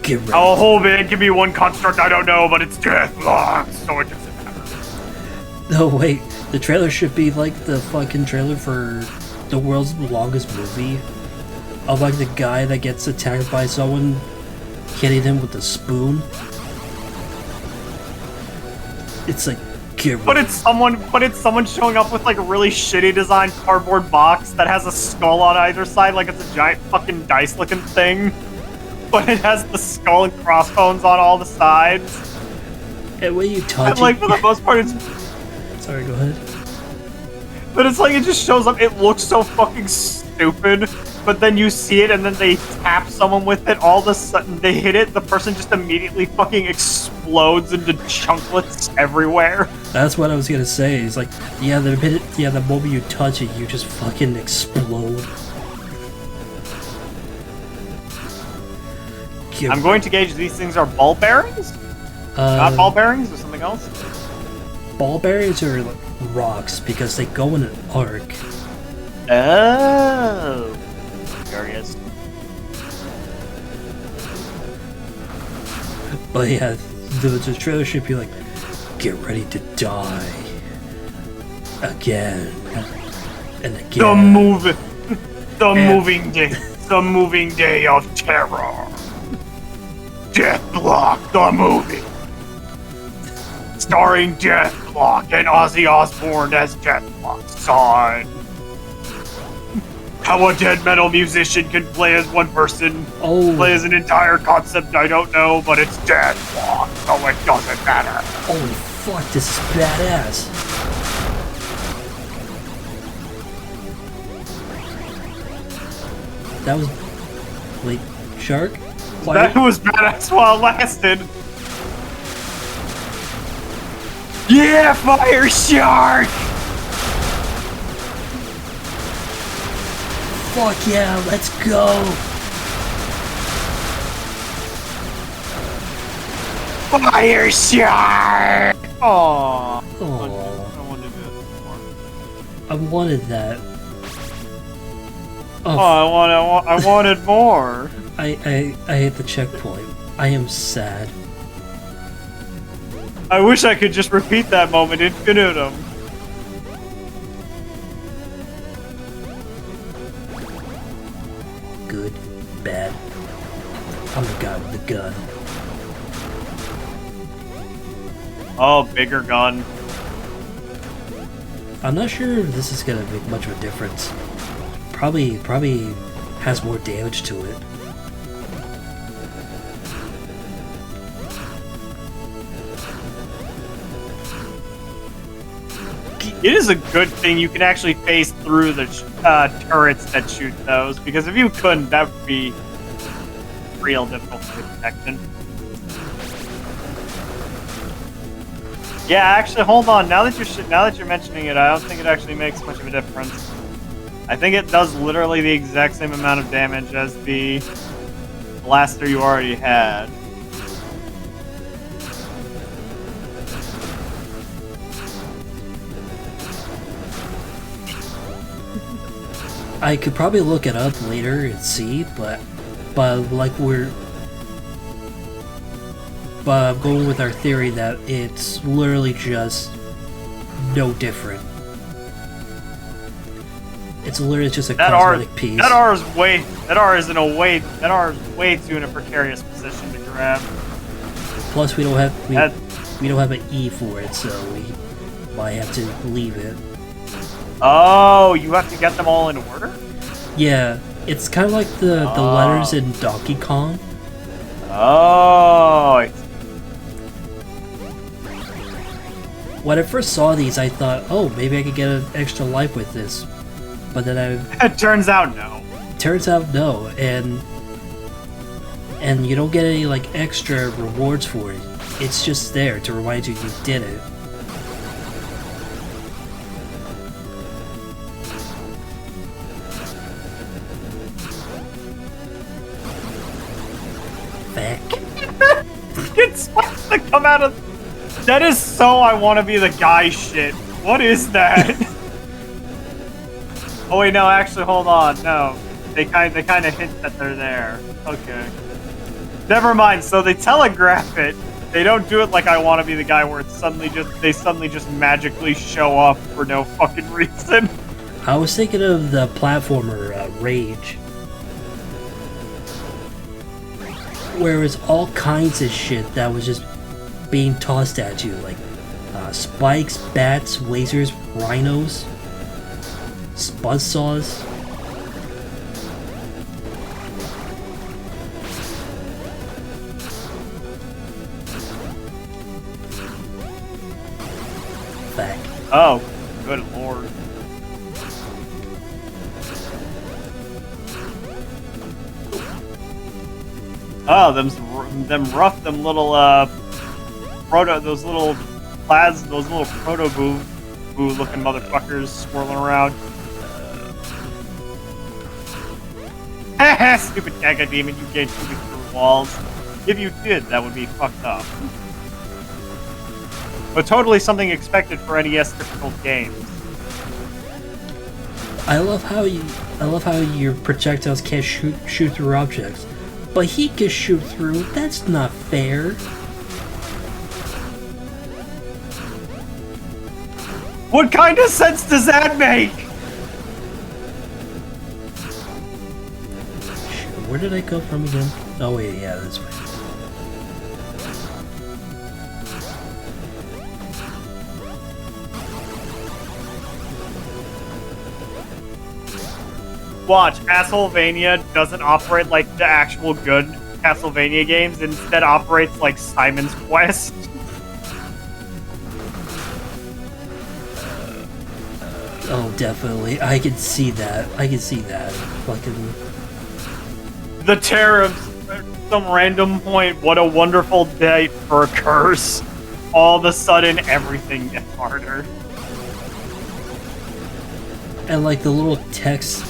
Get ready. How a whole band can be one construct, I don't know, but it's Deathblock, so it doesn't matter. No, wait. The trailer should be like the fucking trailer for the world's longest movie. Of like the guy that gets attacked by someone hitting him with a spoon. It's like, get ready. But it's someone showing up with like a really shitty designed cardboard box that has a skull on either side, like it's a giant fucking dice looking thing. But it has the skull and crossbones on all the sides. And when you touch And like it, for the most part it's sorry, go ahead. But it's like it just shows up, it looks so fucking stupid, but then you see it and then they tap someone with it, all of a sudden they hit it, the person just immediately fucking explodes into chunklets everywhere. That's what I was gonna say. It's like, yeah, the moment you touch it, you just fucking explode. I'm going to gauge these things are ball bearings? Not ball bearings or something else? Ball bearings are like rocks because they go in an arc. Oh. Curious. But yeah, the trailer should be like, get ready to die. Again. And again. The moving day of terror. Deathblock, the movie. Starring Deathblock and Ozzy Osbourne as Deathblock's son. How a dead metal musician can play as one person, play as an entire concept, I don't know, but it's Deathblock, so it doesn't matter. Holy fuck, this is badass. That was... Wait, shark? That was badass while it lasted. Yeah, fire shark! Fuck yeah, let's go! Fire shark! Aww. Aww. I wanted it more. I wanted that. Oh, I wanted more. I hit the checkpoint. I am sad. I wish I could just repeat that moment infinitum. Good, bad. I'm the guy with the gun. Oh, bigger gun. I'm not sure if this is gonna make much of a difference. Probably has more damage to it. It is a good thing you can actually phase through the turrets that shoot those, because if you couldn't, that would be real difficult to detection. Yeah, actually, hold on. Now that you're mentioning it, I don't think it actually makes much of a difference. I think it does literally the exact same amount of damage as the blaster you already had. I could probably look it up later and see, but like I'm going with our theory that it's literally just no different. It's literally just a cosmetic piece. That R is way too in a precarious position to grab. Plus, we don't have we don't have an E for it, so we might have to leave it. Oh, you have to get them all in order? Yeah, it's kind of like the letters in Donkey Kong. Oh. When I first saw these, I thought, oh, maybe I could get an extra life with this. But then It turns out no. turns out no, and you don't get any like extra rewards for it. It's just there to remind you you did it. Back. It's supposed to come out of. That is so I want to be the guy shit. What is that? Oh wait, no, actually, hold on. No, they kind of hint that they're there. Okay. Never mind. So they telegraph it. They don't do it like I want to be the guy where it's they suddenly just magically show up for no fucking reason. I was thinking of the platformer Rage, where it's all kinds of shit that was just being tossed at you, like spikes, bats, lasers, rhinos, buzzsaws. Back. Oh, good lord. Oh, them little those little proto boo looking motherfuckers swirling around. Haha, stupid Gaga Demon, you can't shoot me through walls. If you did, that would be fucked up. But totally something expected for NES difficult games. I love how your projectiles can't shoot through objects, but he can shoot through. That's not fair. What kind of sense does that make? Where did I come from again? Oh wait, yeah, that's right. Watch, Castlevania doesn't operate like the actual good Castlevania games, instead operates like Simon's Quest. Oh, definitely. I can see that. Fucking. The terror of some random point, what a wonderful day for a curse. All of a sudden, everything gets harder. And like the little text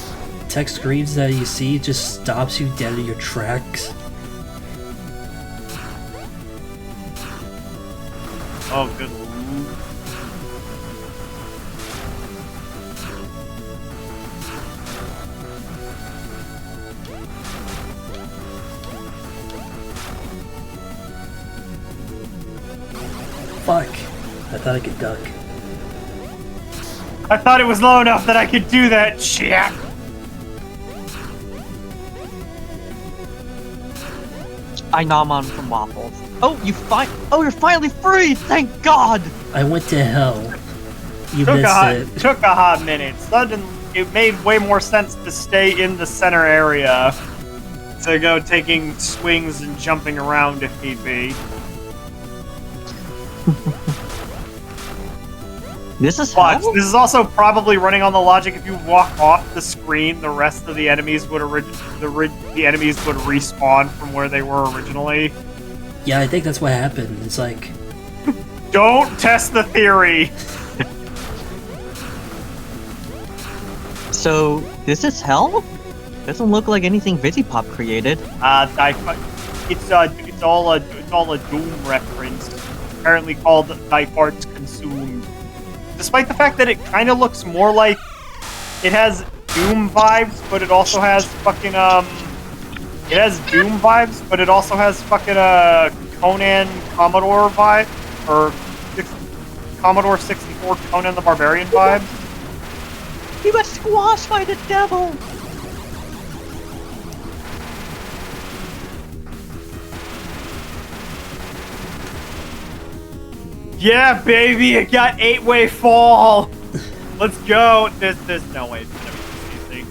screens that you see just stops you dead in your tracks. Oh, good. Fuck. I thought I could duck. I thought it was low enough that I could do that shit. I nom on from waffles. Oh, you're finally free! Thank God! I went to hell. You missed it. Took a hot minute. Suddenly, it made way more sense to stay in the center area. To go taking swings and jumping around if need be. This is Watch, hell? this is also probably running on the logic if you walk off the screen, the rest of the enemies would respawn from where they were originally. Yeah, I think that's what happened. It's like, don't test the theory. So, this is hell? Doesn't look like anything Visipop created. It's all a Doom reference. Apparently called Thy Farts Consumed. Despite the fact that it kind of looks more like it has Doom vibes, but it also has fucking it has Doom vibes, but it also has fucking Conan Commodore vibe, or Commodore 64 Conan the Barbarian vibes. He was squashed by the devil! Yeah, baby, it got 8-way fall. Let's go. There's no way it's gonna be this easy.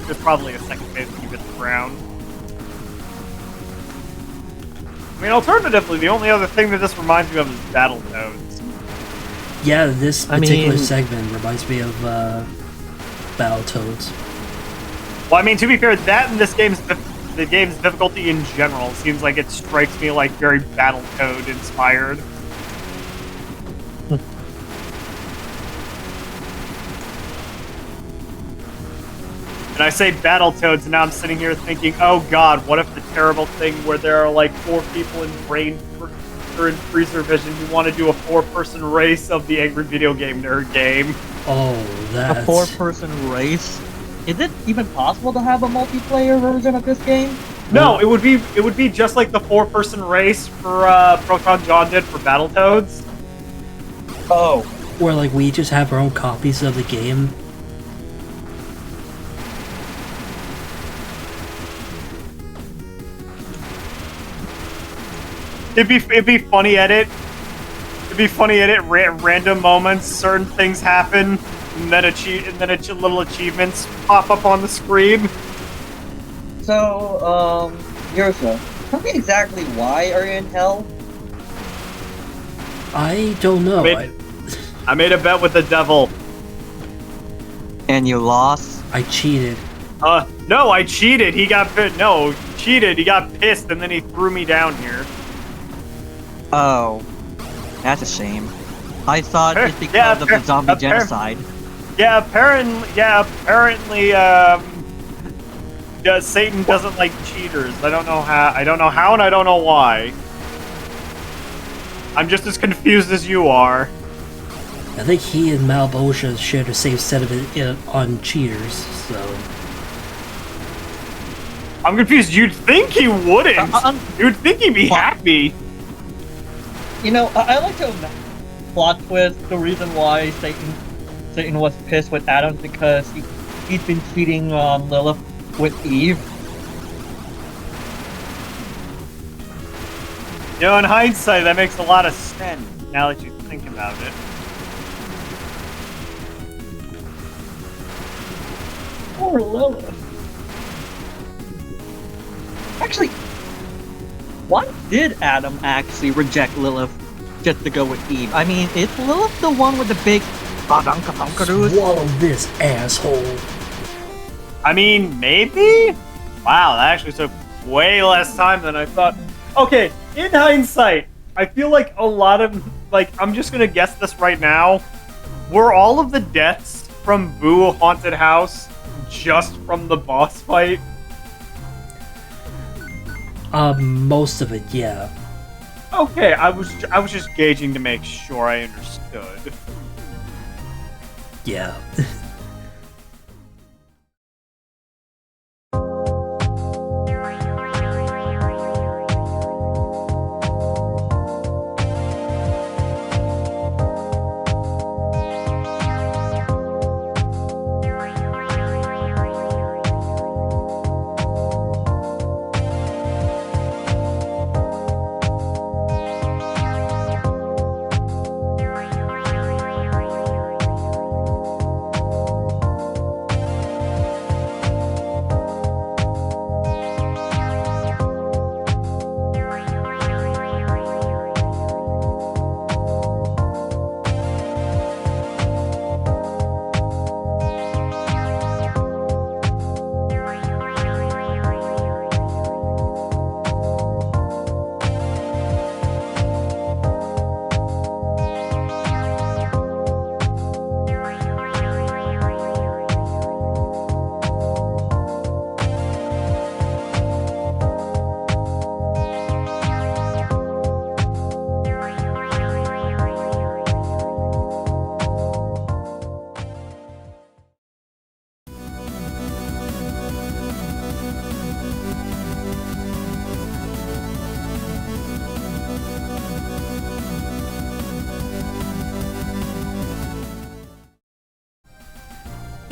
There's probably a second phase when you hit the ground. I mean, alternatively, the only other thing that this reminds me of is Battletoads. Yeah, this particular segment reminds me of Battletoads. Well, I mean, to be fair, that and the game's difficulty in general seems like it strikes me like very Battletoad inspired. And I say Battletoads, and now I'm sitting here thinking, oh god, what if the terrible thing where there are like 4 people in FreezerVision who want to do a 4-person race of the Angry Video Game Nerd game? Oh, that's... A 4-person race? Is it even possible to have a multiplayer version of this game? No, it would be just like the 4-person race for Proton John did for Battletoads. Oh. Or like we just have our own copies of the game. It'd be funny at it. It'd be funny at it. Random moments, certain things happen, and then little achievements pop up on the screen. So, Yursa, tell me exactly why are you in hell? I don't know. I made a bet with the devil. And you lost? I cheated. No, I cheated. He got cheated. He got pissed, and then he threw me down here. Oh, that's a shame. I thought it's because of the zombie genocide. Yeah, apparently, Satan doesn't like cheaters. I don't know how, and I don't know why. I'm just as confused as you are. I think he and Malbosha share the same sentiment on cheaters, so... I'm confused. You'd think he wouldn't. You'd think he'd be happy. You know, I like to plot twist the reason why Satan was pissed with Adam because he's been cheating Lilith with Eve. You know, in hindsight, that makes a lot of sense now that you think about it. Poor Lilith. Actually, why did Adam actually reject Lilith just to go with Eve? I mean, is Lilith the one with the big badunka-dunkaroos? Swallow this, asshole. I mean, maybe? Wow, that actually took way less time than I thought. Okay, in hindsight, I feel like a lot of, I'm just gonna guess this right now. Were all of the deaths from Boo Haunted House just from the boss fight? Most of it, yeah. Okay, I was just gauging to make sure I understood. Yeah.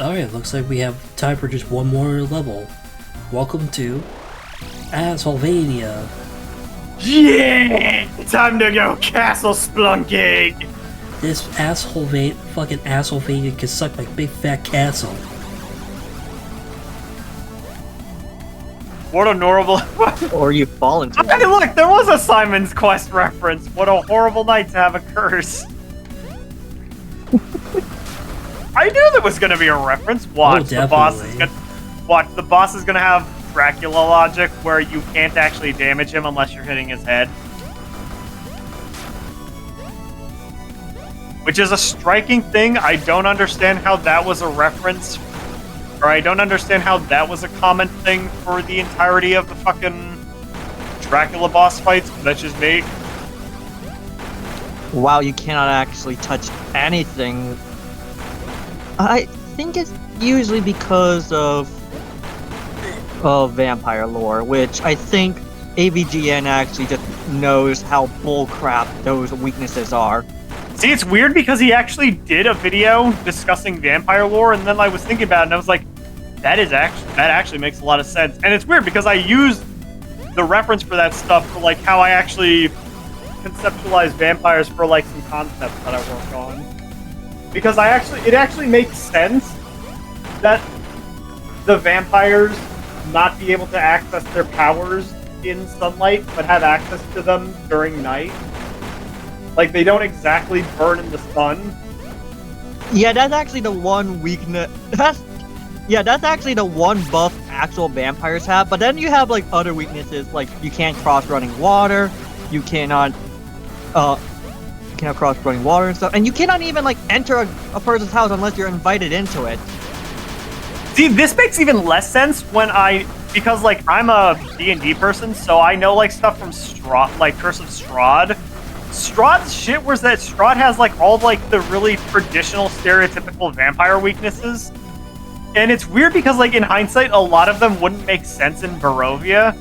Alright, looks like we have time for just one more level. Welcome to Asshole-vania. Yeah! Time to go castle splunking! This fucking asshole Vega can suck my big fat castle. What a normal. Or you fall into Hey, look, there was a Simon's Quest reference. What a horrible night to have a curse. I knew there was gonna be a reference. Watch, the boss is gonna have Dracula logic where you can't actually damage him unless you're hitting his head. Which is a striking thing. I don't understand how that was a reference. Or I don't understand how that was a common thing for the entirety of the fucking Dracula boss fights, but that's just me. Wow, you cannot actually touch anything. I think it's usually because of vampire lore, which I think AVGN actually just knows how bullcrap those weaknesses are. See, it's weird because he actually did a video discussing vampire lore, and then I was thinking about it, and I was like, that actually makes a lot of sense. And it's weird because I used the reference for that stuff for like how I actually conceptualize vampires for like some concepts that I work on. Because it actually makes sense that the vampires not be able to access their powers in sunlight, but have access to them during night. Like, they don't exactly burn in the sun. Yeah, that's actually the one weakness. That's actually the one buff actual vampires have. But then you have like other weaknesses, like you can't cross running water, you cannot cross running water and stuff, and you cannot even like enter a person's house unless you're invited into it. See, this makes even less sense because like I'm a D&D person, so I know like stuff from Strahd, like Curse of Strahd. Strahd's shit was that Strahd has like all like the really traditional stereotypical vampire weaknesses. And it's weird because like in hindsight, a lot of them wouldn't make sense in Barovia.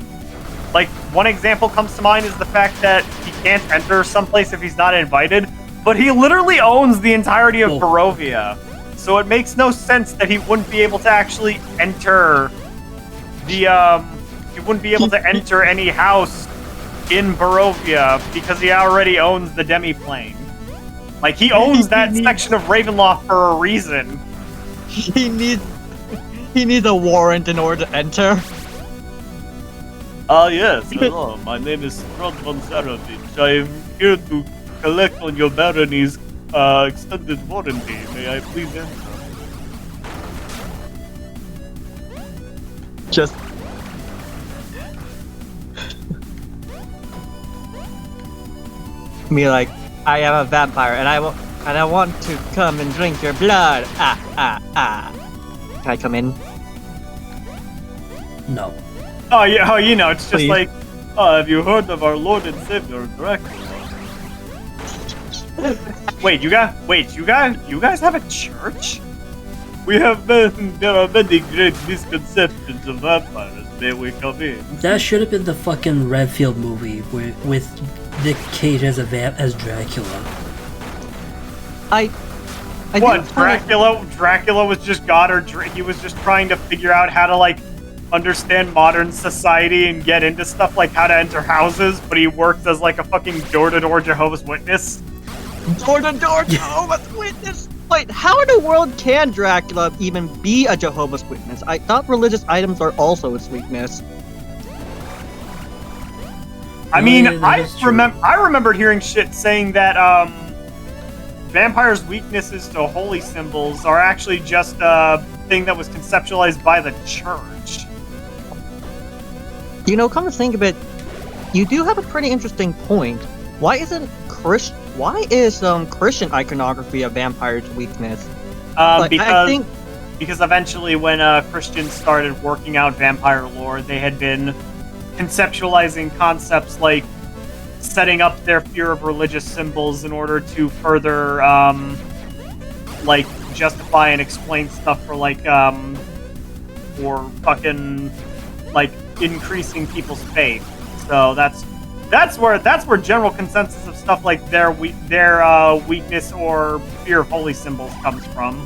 Like one example comes to mind is the fact that he can't enter someplace if he's not invited, but he literally owns the entirety of Barovia. So it makes no sense that he wouldn't be able to actually enter he wouldn't be able to enter any house in Barovia because he already owns the demi-plane. Like, he owns that section of Ravenloft for a reason. He needs a warrant in order to enter. Yes, hello, my name is Strahd von Zarovich. I am here to collect on your barony's extended warranty. May I please enter? Just me like, I am a vampire and I want to come and drink your blood. Can I come in? No. Oh yeah, you know, it's just Please. like, have you heard of our Lord and Savior Dracula? Wait, you guys have a church? There are many great misconceptions of vampires. May we come in? That should have been the fucking Redfield movie with Nick Cage as Dracula. Dracula was just God, or he was just trying to figure out how to like understand modern society and get into stuff like how to enter houses, but he works as like a fucking door-to-door Jehovah's Witness. Door-to-door Jehovah's Witness? Wait, how in the world can Dracula even be a Jehovah's Witness? I thought religious items are also its weakness. I mean, I remembered hearing shit saying that vampires' weaknesses to holy symbols are actually just a thing that was conceptualized by the church. You know, come to think of it, you do have a pretty interesting point. Why is Christian iconography a vampire's weakness? Because eventually when Christians started working out vampire lore, they had been conceptualizing concepts like setting up their fear of religious symbols in order to further like justify and explain stuff for like for fucking like increasing people's faith. So that's where general consensus of stuff like their weakness or fear of holy symbols comes from.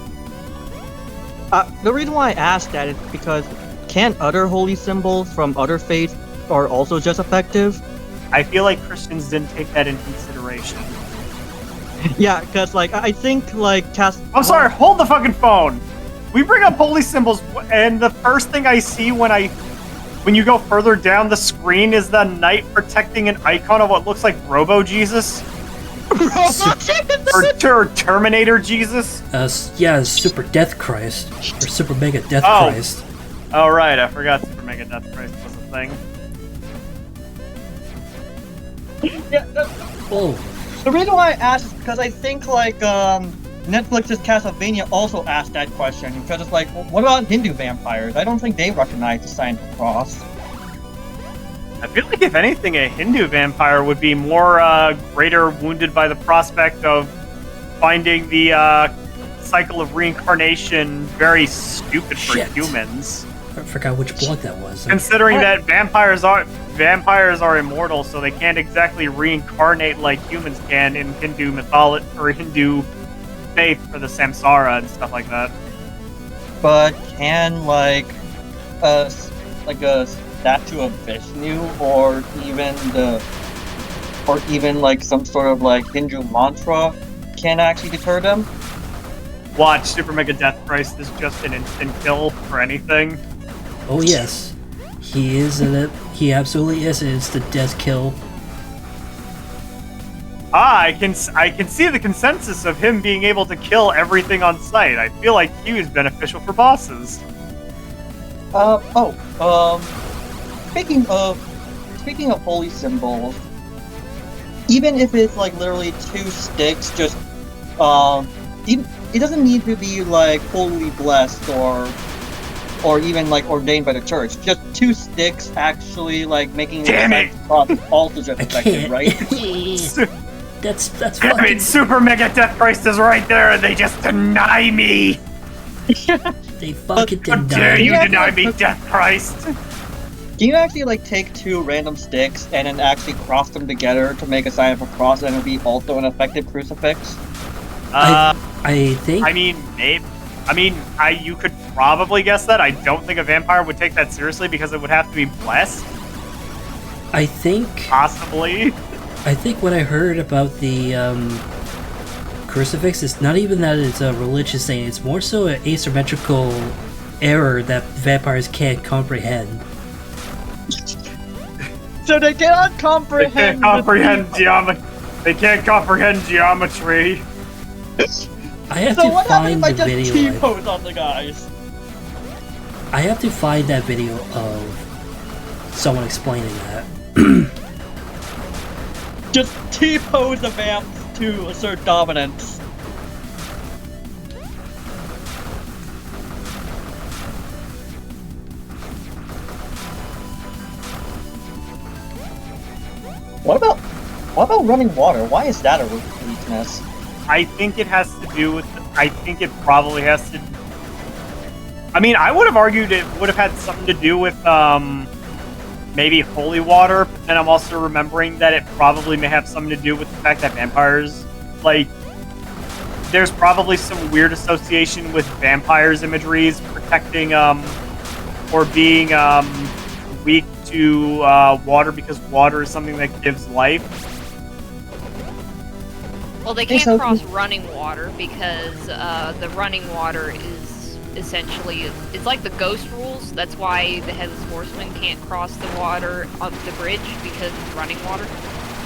The reason why I asked that is because can other holy symbols from other faiths are also just effective? I feel like Christians didn't take that into consideration. Yeah, because like I think like cast. I'm sorry, hold the fucking phone. We bring up holy symbols, and the first thing I see when you go further down the screen is the knight protecting an icon of what looks like Robo Jesus. or Terminator Jesus. Yeah, Super Death Christ or Super Mega Death Christ. Oh right, I forgot Super Mega Death Christ was a thing. Yeah, Oh. the reason why I asked is because I think like Netflix's Castlevania also asked that question because it's like, what about Hindu vampires? I don't think they recognize the sign of the cross. I feel like if anything, a Hindu vampire would be more greater wounded by the prospect of finding the cycle of reincarnation very stupid for humans. I forgot which blood that was. Considering that vampires are immortal, so they can't exactly reincarnate like humans can in Hindu mythology or Hindu faith for the samsara and stuff like that. But can like a statue of Vishnu or even like some sort of like Hindu mantra can actually deter them? Watch, Super Mega Death Christ is just an instant kill for anything. Oh yes, he is. He absolutely is. It's the death kill. I can see the consensus of him being able to kill everything on sight. I feel like he was beneficial for bosses. Speaking of holy symbols, even if it's like literally 2 sticks, just it doesn't need to be like holy blessed or even like ordained by the church. Just 2 sticks actually like making it also just effective, right? That's Damn fucking... it, Super Mega Death Christ is right there and they just deny me! They fucking How dare deny you me. deny me, Death Christ! Can you actually like take 2 random sticks and then actually cross them together to make a sign of a cross and it'll be also an effective crucifix? I think... you could probably guess that. I don't think a vampire would take that seriously because it would have to be blessed. I think... Possibly. I think what I heard about the crucifix is not even that it's a religious thing, it's more so an asymmetrical error that vampires can't comprehend. So they cannot comprehend. They can't comprehend geometry. I have So to what find happens the if I just video. T-pose on the guys? I have to find that video of someone explaining that. Just T-pose the vamps to assert dominance. What about running water? Why is that a weakness? I think it has to do with... I think it probably has to... I mean, I would have argued it would have had something to do with, maybe holy water, but then I'm also remembering that it probably may have something to do with the fact that vampires, like... There's probably some weird association with vampires imageries protecting, or being, weak to, water because water is something that gives life. Well, they can't cross running water because the running water is essentially, it's like the ghost rules. That's why the Headless Horseman can't cross the water up the bridge because it's running water.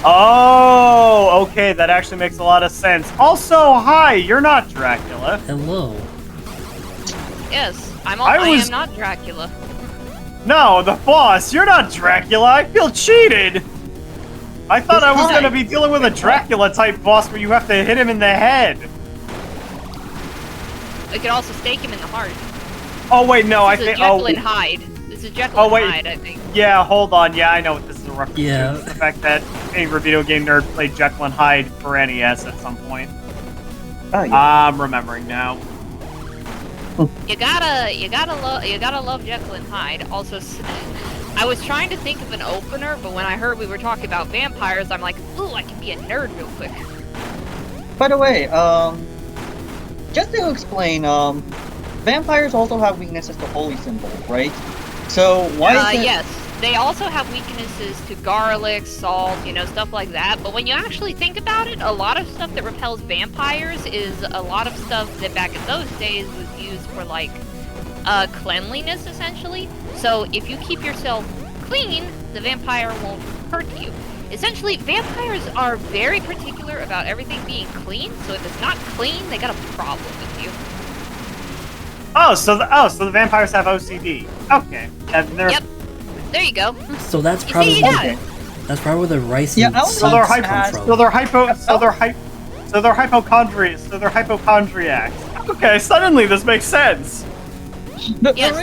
Oh, okay, that actually makes a lot of sense. Also, hi, you're not Dracula. Hello. Yes, I am not Dracula. No, the boss, you're not Dracula. I feel cheated. I thought I was going to be dealing with a Dracula-type boss where you have to hit him in the head. I could also stake him in the heart. Oh, wait, no, I think... Jekyll and Hyde. This is Jekyll and Hyde, I think. Yeah, hold on. Yeah, I know what this is a reference Yeah. to. It's the fact that a video game nerd played Jekyll and Hyde for NES at some point. Oh, yeah. I'm remembering now. You gotta love Jekyll and Hyde. Also, I was trying to think of an opener, but when I heard we were talking about vampires, I'm like, ooh, I can be a nerd real quick. By the way, just to explain, vampires also have weaknesses to holy symbols, right? So why is it... Yes. they also have weaknesses to garlic, salt, you know, stuff like that. But when you actually think about it, a lot of stuff that repels vampires is a lot of stuff that back in those days was used for, like, cleanliness, essentially. So if you keep yourself clean, the vampire won't hurt you. Essentially, vampires are very particular about everything being clean, so if it's not clean, they got a problem with you. So the vampires have OCD. Okay. And they're... Yep. There you go. So that's You probably see, yeah. that's probably where the rice Yeah, and I was seeds So they're come hypo. from. So they're hypochondriacs. So they're hypochondriacs. Okay, suddenly this makes sense. Yes,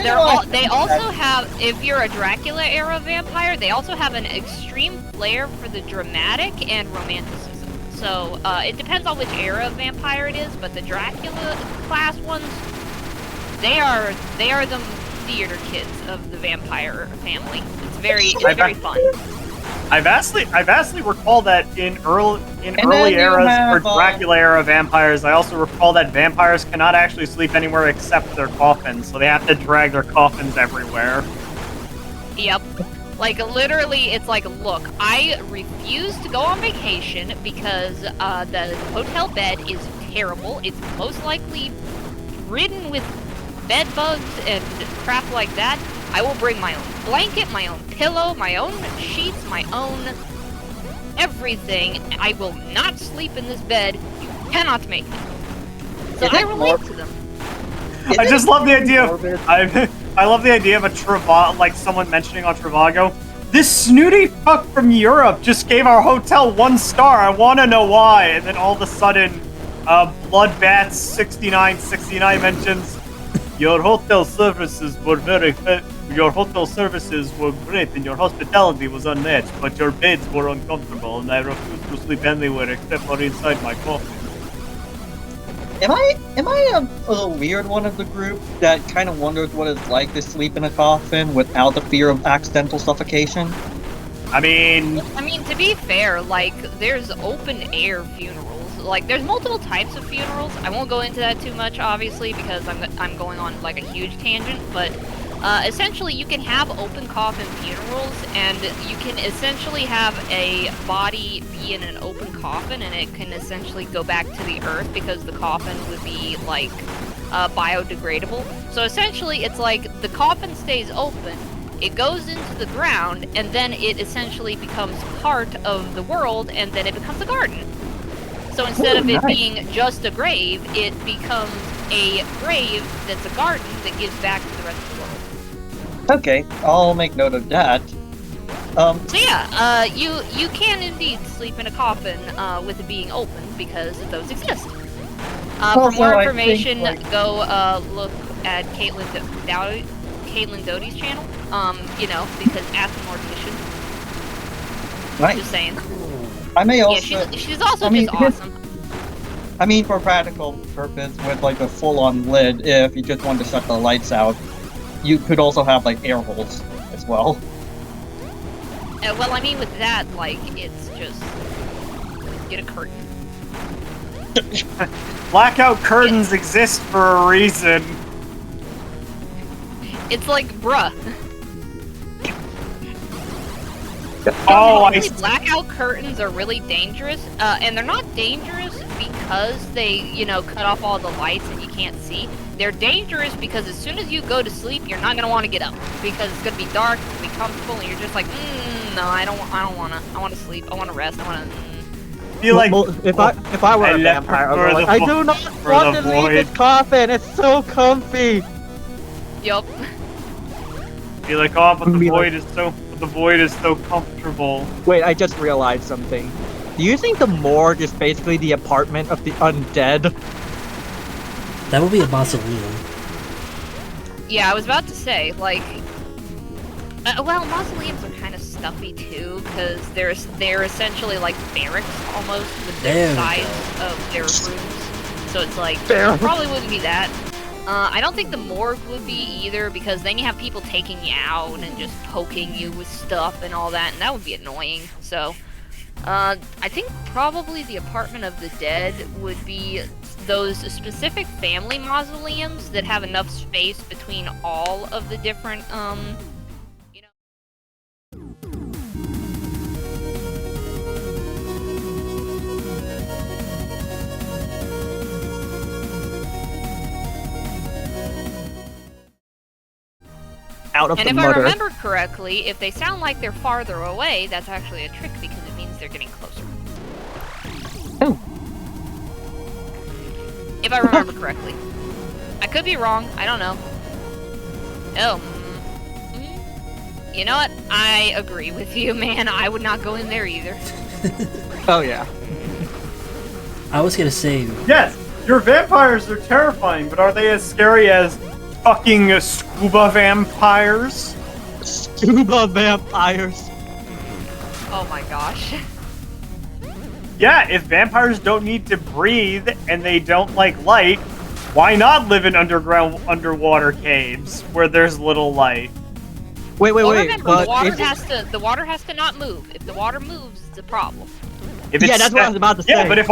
they also have, if you're a Dracula era vampire, they also have an extreme flair for the dramatic and romanticism. So, it depends on which era of vampire it is, but the Dracula class ones, they are the theater kids of the vampire family. It's very fun. I vastly recall that in early then eras you for have, Dracula era vampires, I also recall that vampires cannot actually sleep anywhere except their coffins, so they have to drag their coffins everywhere. Yep. Like, literally, it's like, look, I refuse to go on vacation because the hotel bed is terrible. It's most likely ridden with bed bugs and crap like that. I will bring my own blanket, my own pillow, my own sheets, my own everything. I will not sleep in this bed. You cannot make me. So I relate to them. I just love the idea of I love the idea of like someone mentioning on Trivago, this snooty fuck from Europe just gave our hotel 1 star. I want to know why. And then all of a sudden, Bloodbath 6969 mentions, your hotel services were your hotel services were great and your hospitality was unmatched, but your beds were uncomfortable and I refused to sleep anywhere except for inside my coffin. Am I a little weird one of the group that kind of wonders what it's like to sleep in a coffin without the fear of accidental suffocation? I mean, to be fair, like, there's open air funerals. Like, there's multiple types of funerals. I won't go into that too much, obviously, because I'm going on, like, a huge tangent, but essentially you can have open coffin funerals, and you can essentially have a body be in an open coffin, and it can essentially go back to the earth because the coffin would be, like, biodegradable. So essentially, it's like the coffin stays open, it goes into the ground, and then it essentially becomes part of the world, and then it becomes a garden. So instead of it being just a grave, it becomes a grave that's a garden that gives back to the rest of the world. Okay, I'll make note of that. So yeah, you can indeed sleep in a coffin with it being open because those exist. For more information, go look at Caitlin Doty's channel. You know, because ask a mortician. Right. Just saying. I may also. Yeah, she's also just awesome. I mean, for practical purpose, with like a full-on lid, if you just wanted to shut the lights out, you could also have like air holes as well. Well, I mean, with that, like, it's just get a curtain. blackout curtains exist for a reason. It's like, bruh. Oh, blackout curtains are really dangerous, and they're not dangerous because they, you know, cut off all the lights and you can't see. They're dangerous because as soon as you go to sleep, you're not gonna want to get up because it's gonna be dark, it's gonna be comfortable, and you're just like, no, I don't wanna. I want to sleep. I want to rest. I want to. Feel like if I were a vampire, I'd be like, I do not want to leave this coffin. It's so comfy. Yup. Feel like, oh, but the void is so. The void is so comfortable. Wait, I just realized something. Do you think the morgue is basically the apartment of the undead? That would be a mausoleum. Yeah, I was about to say, like, well, mausoleums are kind of stuffy too, because they're essentially like barracks almost with the size of their rooms. So it's like, probably wouldn't be that. I don't think the morgue would be either, because then you have people taking you out and just poking you with stuff and all that, and that would be annoying. So, I think probably the apartment of the dead would be those specific family mausoleums that have enough space between all of the different, out of And the if I murder. remember correctly, if they sound like they're farther away, that's actually a trick because it means they're getting closer. Oh. If I remember correctly. I could be wrong, I don't know. Oh. You know what? I agree with you, man. I would not go in there either. Oh yeah. I was gonna say, Yes, your vampires are terrifying, but are they as scary as fucking scuba vampires? Scuba vampires. Oh my gosh. Yeah, if vampires don't need to breathe and they don't like light, why not live in underwater caves where there's little light? Wait, Well, wait. remember, But the water has to not move. If the water moves, it's a problem. If yeah, it's that's what I was about to say. Yeah, but if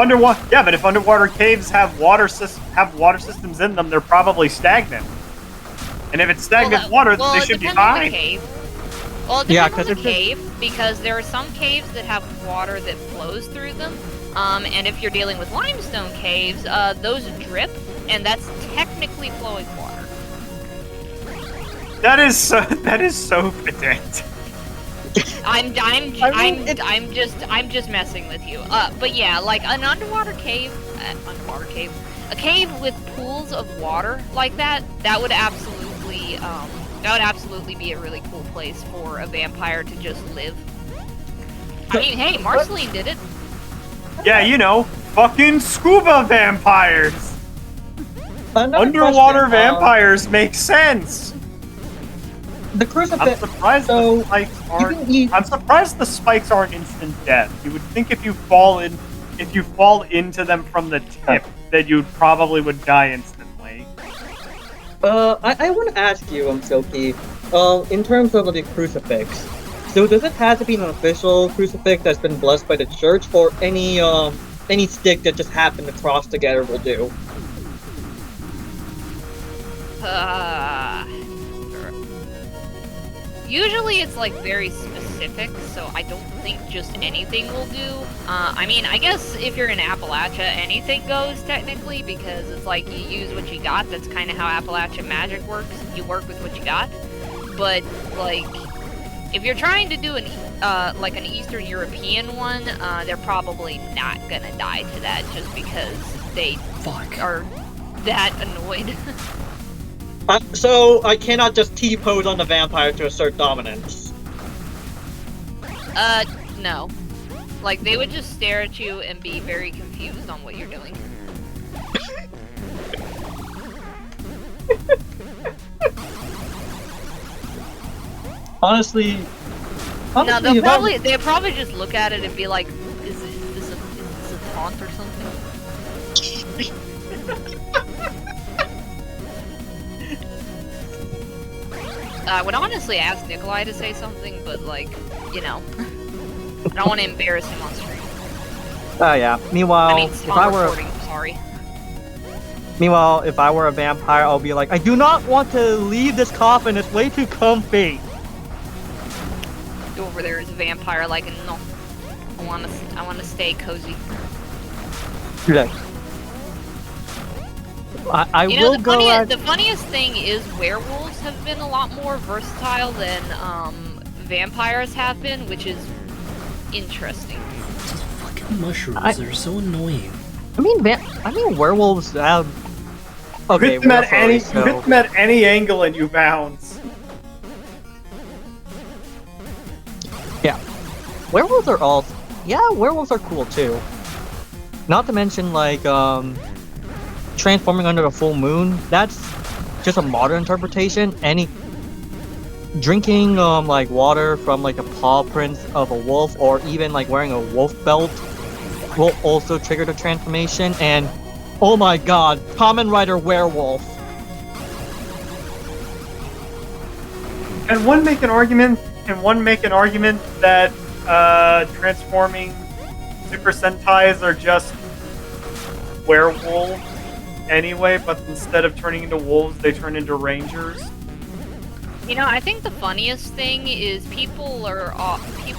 underwater caves have water systems in them, they're probably stagnant. And if it's stagnant water, then they should be fine. Well, it Yeah, depends on 'cause the if cave, because there are some caves that have water that flows through them. And if you're dealing with limestone caves, those drip, and that's technically flowing water. That is so pedantic. I'm just messing with you. But yeah, like an underwater cave, a cave with pools of water like that would absolutely be a really cool place for a vampire to just live. I mean, hey, Marceline did it. Yeah, you know, fucking scuba vampires. Underwater vampires make sense. The crucifix. I'm surprised so the spikes aren't. I'm surprised the spikes aren't instant death. You would think if you fall into them from the tip, that you probably would die instantly. I want to ask you, Silky, in terms of the crucifix, so does it have to be an official crucifix that's been blessed by the church, or any stick that just happened to cross together will do? Usually it's like very specific, so I don't think just anything will do. I mean, I guess if you're in Appalachia, anything goes technically, because it's like you use what you got. That's kind of how Appalachian magic works. You work with what you got. But like, if you're trying to do like an Eastern European one, they're probably not gonna die to that just because they are that annoyed. So I cannot just T-pose on the vampire to assert dominance. No. Like, they would just stare at you and be very confused on what you're doing. Honestly, No, they'll probably just look at it and be like, is this a taunt or something? I would honestly ask Nikolai to say something, but like, you know, I don't want to embarrass him on stream. Oh yeah. Meanwhile, I mean, if I were sorry. Meanwhile, if I were a vampire, I'll be like, I do not want to leave this coffin. It's way too comfy. Over there is a vampire, like, no, I want to stay cozy. Yeah. I You know, will go at... the funniest thing is werewolves have been a lot more versatile than vampires have been, which is interesting. These fucking mushrooms, they're so annoying. I mean werewolves have... Okay, you hit them at any angle and you bounce. Yeah. Werewolves are all... Yeah, werewolves are cool too. Not to mention, like, transforming under the full moon. That's just a modern interpretation. Drinking, like, water from, like, the paw prints of a wolf, or even, like, wearing a wolf belt will also trigger the transformation. And, oh my god, Kamen Rider Werewolf. Can one make an argument that transforming Super Sentais are just werewolves anyway, but instead of turning into wolves, they turn into rangers? You know, I think the funniest thing is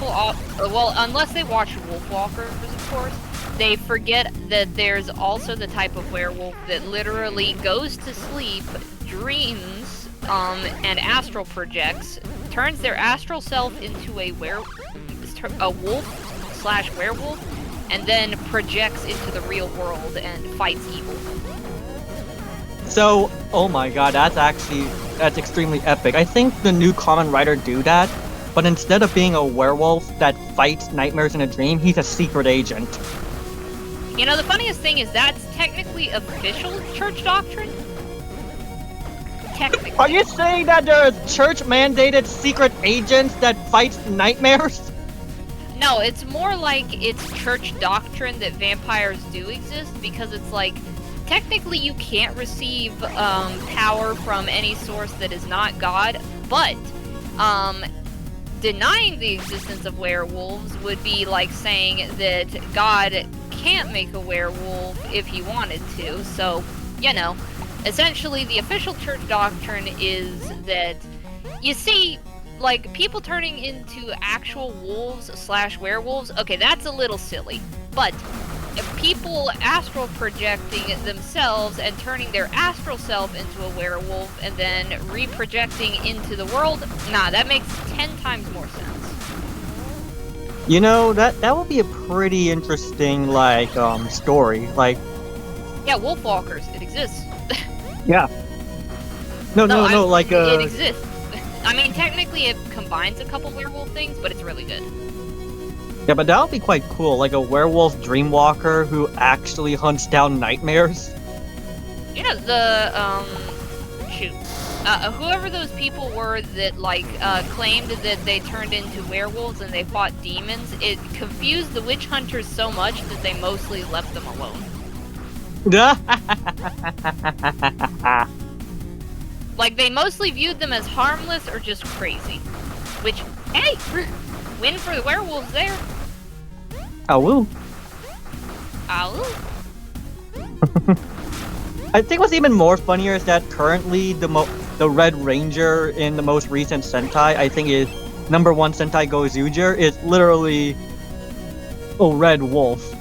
well, unless they watch Wolfwalkers, of course, they forget that there's also the type of werewolf that literally goes to sleep, dreams and astral projects, turns their astral self into a wolf/werewolf, and then projects into the real world and fights evil. So, oh my god, that's extremely epic. I think the new Kamen Rider do that, but instead of being a werewolf that fights nightmares in a dream, he's a secret agent. You know, the funniest thing is that's technically official church doctrine. Technically. Are you saying that there are church-mandated secret agents that fight nightmares? No, it's more like it's church doctrine that vampires do exist, because it's like, technically you can't receive power from any source that is not God, but denying the existence of werewolves would be like saying that God can't make a werewolf if he wanted to. So, you know, essentially the official church doctrine is that, you see, like, people turning into actual wolves/werewolves, okay, that's a little silly, but if people astral projecting themselves and turning their astral self into a werewolf and then reprojecting into the world, nah, that makes 10 times more sense. You know, that would be a pretty interesting, like, story. Like, yeah, wolfwalkers, it exists. yeah. No, like, it exists. I mean, technically it combines a couple werewolf things, but it's really good. Yeah, but that would be quite cool, like a werewolf dreamwalker who actually hunts down nightmares. Yeah, whoever those people were that, like, claimed that they turned into werewolves and they fought demons, it confused the witch hunters so much that they mostly left them alone. Like, they mostly viewed them as harmless or just crazy. Which, hey, win for the werewolves there. Oh, woo. I think what's even more funnier is that currently the Red Ranger in the most recent Sentai, I think is #1 Sentai Gozuger, is literally a red wolf.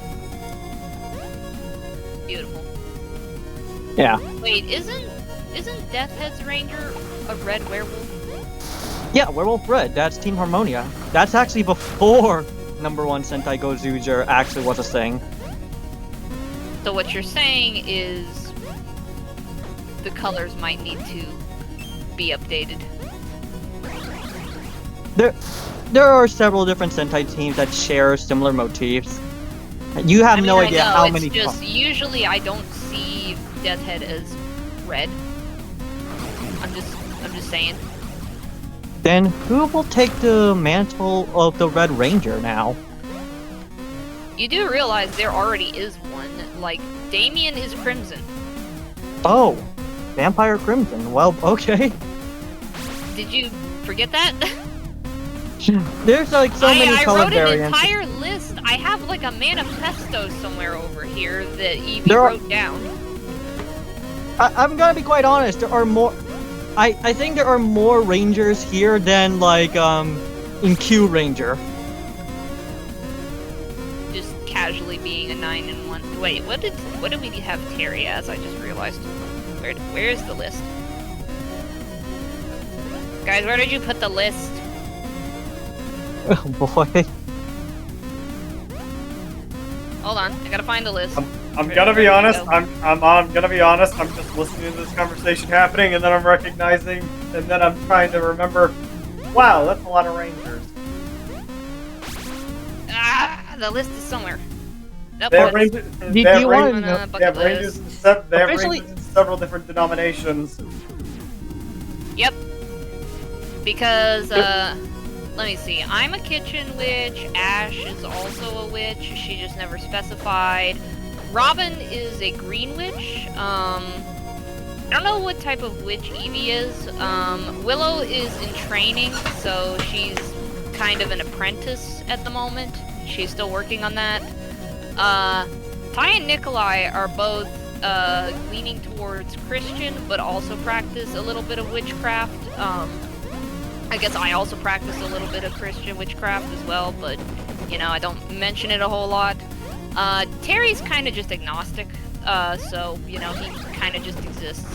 Beautiful. Yeah. Wait, isn't Deathhead's Ranger a red werewolf? Yeah, Werewolf Red. That's Team Harmonia. That's actually before #1 Sentai Gozuger actually was a thing. So what you're saying is the colors might need to be updated. There are several different Sentai teams that share similar motifs. You have no idea how many. It's just usually I don't see Deathhead as red. I'm just saying. Then who will take the mantle of the Red Ranger now? You do realize there already is one. Like, Damien is Crimson. Oh, Vampire Crimson. Well, okay. Did you forget that? There's like so many color variants. I wrote an entire list. I have like a manifesto somewhere over here that Evie wrote down. I'm gonna be quite honest. There are more. I think there are more Rangers here than like in Q Ranger. Just casually being a 9 and 1. Wait, what did we have Terry as? I just realized. Where is the list? Guys, where did you put the list? Oh boy. Hold on, I gotta find the list. I'm gonna be honest. I'm gonna be honest. I'm just listening to this conversation happening, and then I'm recognizing, and then I'm trying to remember. Wow, that's a lot of Rangers. Ah, the list is somewhere. Nope, They have Rangers. They have Rangers in several different denominations. Yep. Because let me see. I'm a kitchen witch. Ash is also a witch. She just never specified. Robin is a green witch. I don't know what type of witch Evie is. Willow is in training, so she's kind of an apprentice at the moment. She's still working on that. Ty and Nikolai are both leaning towards Christian, but also practice a little bit of witchcraft. I guess I also practice a little bit of Christian witchcraft as well, but, you know, I don't mention it a whole lot. Terry's kind of just agnostic, so, you know, he kind of just exists.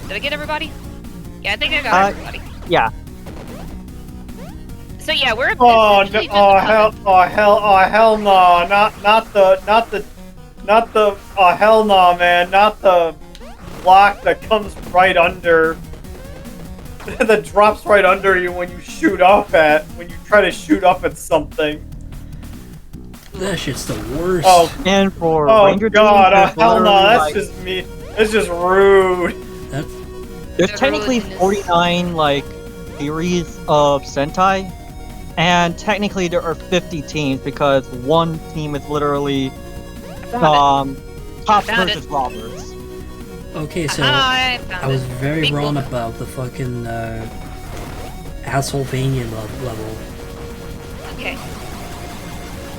Did I get everybody? Yeah, I think I got everybody. Yeah. So yeah, we're Oh, essentially no, just a puppet. hell no, hell no, man, not the block that comes right under, that drops right under you when you when you try to shoot up at something. That shit's the worst. Oh, And for Ranger God, teams, there's hell no, literally, that's like, just me. That's just rude. there's technically 49 like series of Sentai, and technically there are 50 teams because one team is literally cops Found versus robbers. Okay, so I was very Big wrong book. about the fucking Asshole-vania level. Okay.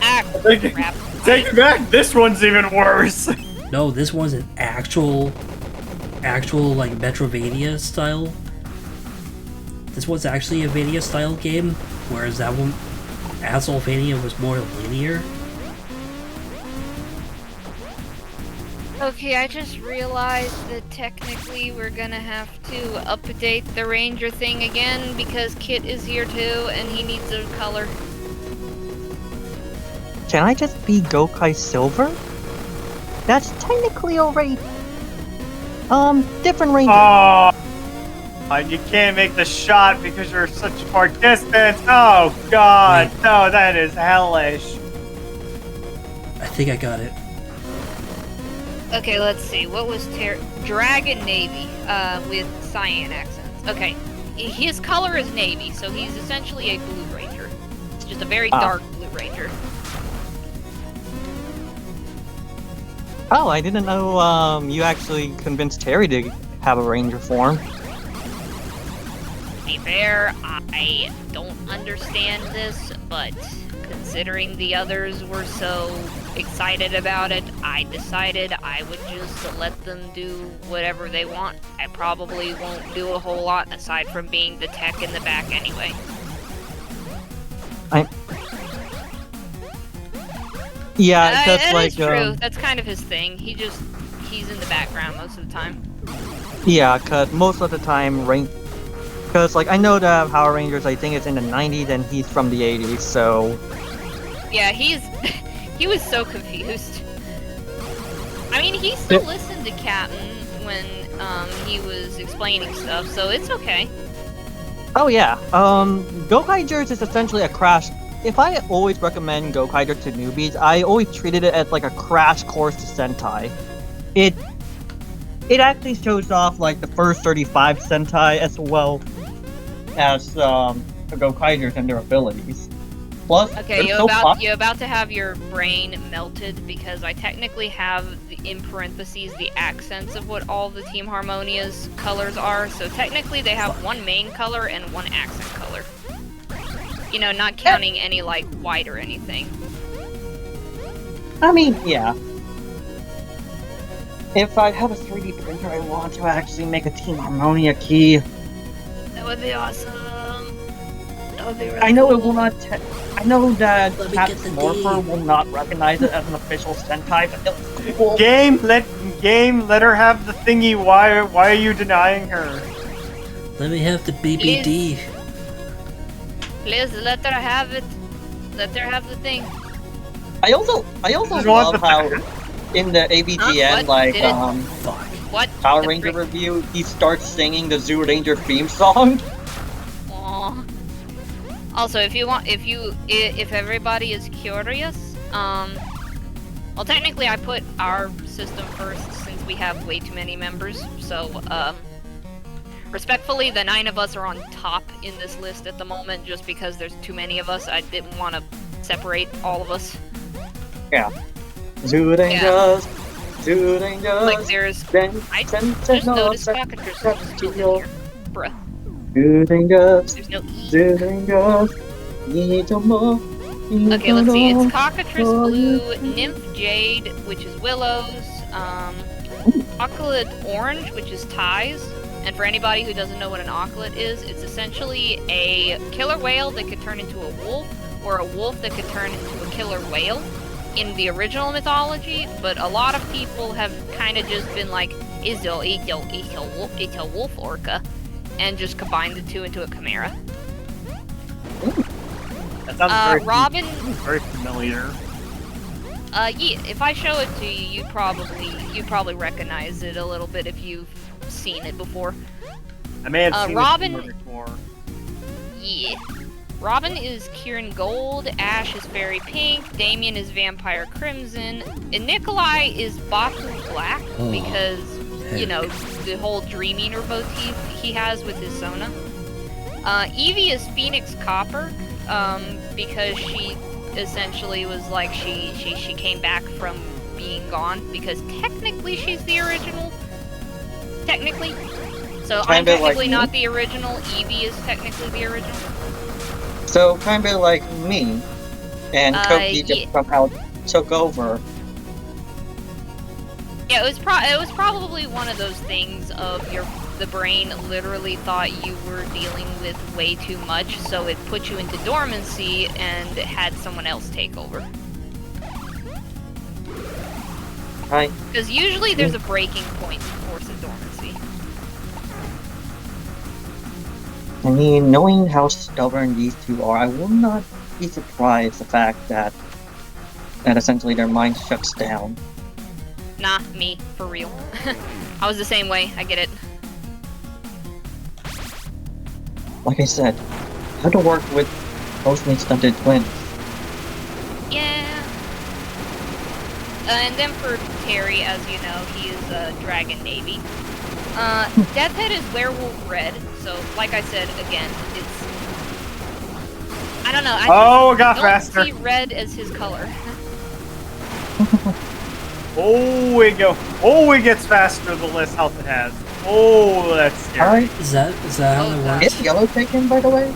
Ah, crap. Take it back. This one's even worse. No, this one's an actual like Metrovania style. This one's actually a Vania style game, whereas that one, Asshole-vania, was more linear. Okay, I just realized that technically we're gonna have to update the Ranger thing again because Kit is here too and he needs a color. Can I just be Gokai Silver? That's technically already different Ranger. Oh, you can't make the shot because you're such far distance. Oh God, no, that is hellish. I think I got it. Okay, let's see. What was Dragon Navy with cyan accents? Okay, his color is navy, so he's essentially a blue ranger. It's just a very dark blue ranger. Oh, I didn't know you actually convinced Terry to have a Ranger form. To be fair, I don't understand this, but considering the others were so excited about it, I decided I would just let them do whatever they want. I probably won't do a whole lot aside from being the tech in the back anyway. Yeah, just that like is true. That's kind of his thing. He's in the background most of the time. yeah, cause most of the time cause like I know that Power Rangers, I think it's in the 90s and he's from the 80s, so Yeah, he was so confused. I mean, he still listened to Captain when he was explaining stuff, so it's okay. oh yeah. Gokaigers is essentially a crash. If I always recommend Gokaiger to newbies, I always treated it as like a crash course to Sentai. It actually shows off like the first 35 Sentai as well as the Gokaigers and their abilities. Plus, Okay, they're so you're about to have your brain melted because I technically have in parentheses the accents of what all the Team Harmonia's colors are. So technically they have one main color and one accent color. You know, not counting any like white or anything. I mean, yeah. If I have a 3D printer, I want to actually make a Team Harmonia key. That would be awesome. That would be really I know it cool. will not. I know that Let me Cat get the Morpher D. will not recognize it as an official Sentai, but it's cool. Game, let her have the thingy. Why are you denying her? Let me have the BBD. Please let her have it. Let her have the thing. I also Just love want the- how in the AVGN What? like Did it- Fuck. What? Power the Ranger frick? review, he starts singing the Zoo Ranger theme song. Aw. Also, if everybody is curious, well, technically I put our system first since we have way too many members. So, respectfully, the 9 of us are on top in this list at the moment, just because there's too many of us. I didn't want to separate all of us. Yeah. Zoo Rangers, Zoo Rangers. Like, there's I just noticed cockatrices is still in here, bruh. Zoo Rangers, There's no E. Zoo Rangers. Okay, let's see. It's Cockatrice Blue, Nymph Jade, which is Willow's, Occulid Orange, which is Ty's. And for anybody who doesn't know what an Occulid is, it's essentially a killer whale that could turn into a wolf, or a wolf that could turn into a killer whale in the original mythology. But a lot of people have kind of just been like, it's a wolf orca. and just combine the two into a chimera. That sounds Robin. very familiar. Yeah, if I show it to you, you'd probably recognize it a little bit if you've seen it before. I may have seen Robin, it before. Yeah. Robin is Kieran Gold, Ash is Fairy Pink, Damien is Vampire Crimson, and Nikolai is Baku Black because, you know, the whole Dream Eater motif he has with his Sona. Evie is Phoenix Copper, because she essentially was like, she came back from being gone, because technically she's the original. Technically. So I'm technically like not the original, Evie is technically the original. So kinda like me, and Toki just somehow took over. Yeah, it was probably one of those things of the brain literally thought you were dealing with way too much, so it put you into dormancy and had someone else take over. Right. Because usually there's a breaking point to force a dormancy. I mean, knowing how stubborn these two are, I will not be surprised the fact that essentially their mind shuts down. Nah, me, for real. I was the same way, I get it. Like I said, how to work with mostly stunted twins. Yeah. And then for Terry, as you know, he is Dragon Navy. Deathhead is Werewolf Red, so like I said, again, it's... I don't know, I don't see red as his color. Oh, it gets faster the less health it has. Oh, that's scary. Is that how it works? Is yellow taken, by the way?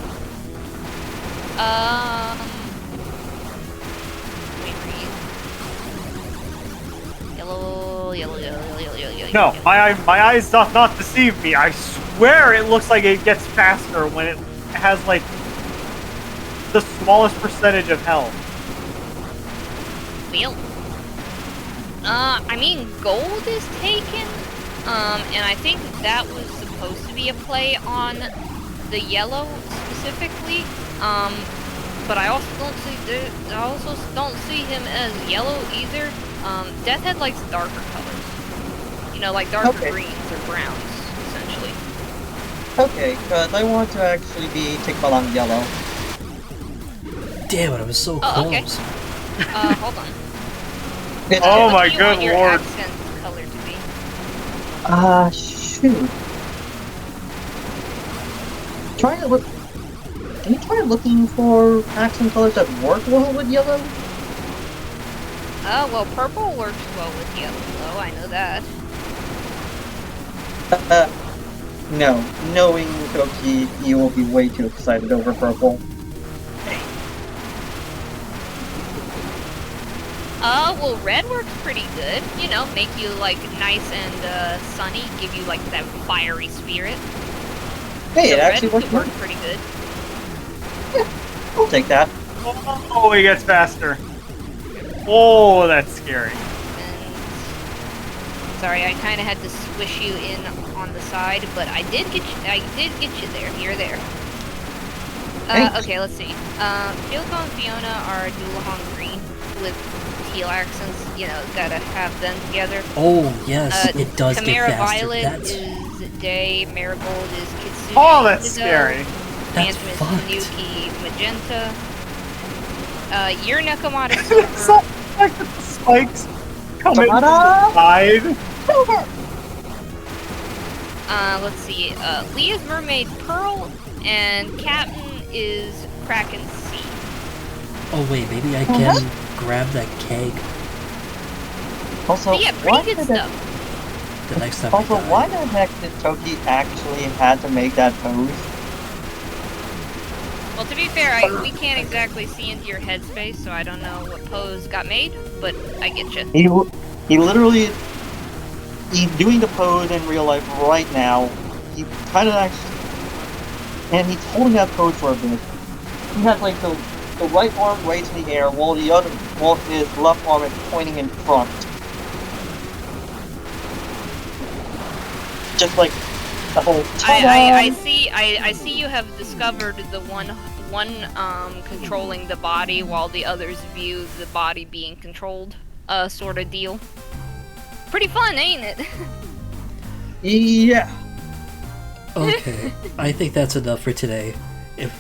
Yellow. No, my eyes doth not deceive me. I swear it looks like it gets faster when it has, like, the smallest percentage of health. Well, I mean, gold is taken, and I think that was supposed to be a play on the yellow specifically, but I also don't see him as yellow either. Deathhead likes darker colors. You know, like darker greens or browns, essentially. Okay, because I want to actually be Tikbal on yellow. Damn it, I was so close. Okay. Hold on. Oh my good lord. Your accent color to be? Shoot. Try to look. Can you try looking for accent colors that work well with yellow? Well, purple works well with yellow, though, I know that. No. Knowing Toki, you will be way too excited over purple. Well, red works pretty good. You know, make you, like, nice and, sunny, give you, like, that fiery spirit. Hey, so it actually red works pretty good. Yeah, I'll take that. Oh, he gets faster. Oh, that's scary. And... Sorry, I kind of had to squish you in on the side, but I did get you there. You're there. Okay, let's see. Kyoko and Fiona are Dualhong Green with teal accents. You know, gotta have them together. Oh, yes, it does Chimera get faster. Violet is Day, Marigold is Kitsune. Oh, that's scary. That's Phantom is fucked. Tanuki Magenta. Your Nekomata Silver. So, like the spikes coming from the side. Let's see. Leah's Mermaid Pearl and Captain is Kraken Sea. Oh wait, maybe I can grab that keg Also, But yeah, pretty good stuff. the next time Also, I die. why the heck did Toki actually had to make that pose? Well, to be fair, we can't exactly see into your headspace, so I don't know what pose got made, but I get you. He literally, he's doing the pose in real life right now. He kind of actually, and he's holding that pose for a bit. He has like the right arm raised in the air while his left arm is pointing in front. Just like I see you have discovered the one controlling the body while the others view the body being controlled, sort of deal. Pretty fun, ain't it? Yeah. Okay, I think that's enough for today. If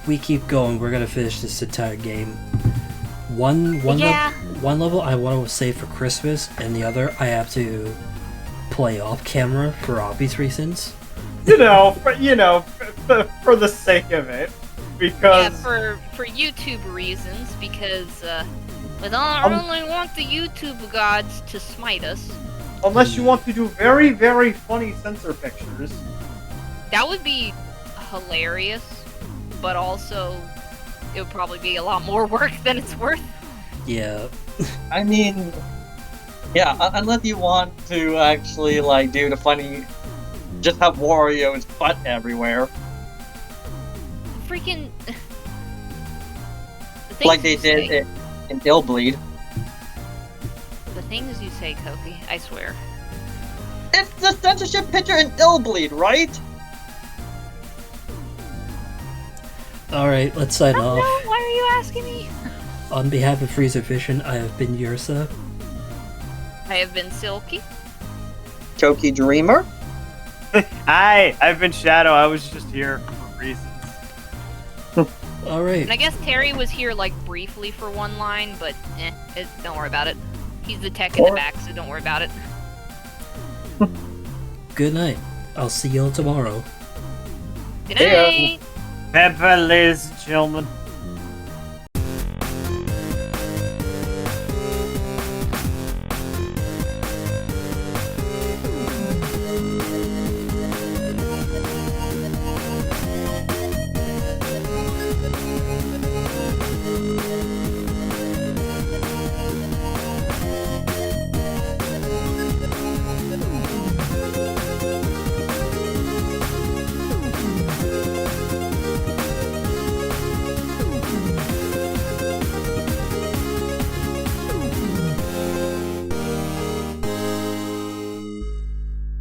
we keep going, we're gonna finish this entire game. One level I want to save for Christmas, and the other I have to play off camera for obvious reasons. For the sake of it, because for YouTube reasons, because we don't really want the YouTube gods to smite us. Unless you want to do very, very funny censor pictures. That would be hilarious, but also it would probably be a lot more work than it's worth. Yeah. I mean, yeah, unless you want to actually, like, do the funny, just have Wario's butt everywhere. Freaking... Like they did in Illbleed. The things you say, Koki, I swear. It's the censorship picture in Illbleed, right? Alright, let's sign off. No, why are you asking me? On behalf of FreezerVision, I have been Yursa. I have been Silky. Choki Dreamer. Hi, I've been Shadow. I was just here for reasons. Alright. And I guess Terry was here, like, briefly for one line, but don't worry about it. He's the tech in the back, so don't worry about it. Good night. I'll see you all tomorrow. Good night! Pepper, ladies and gentlemen.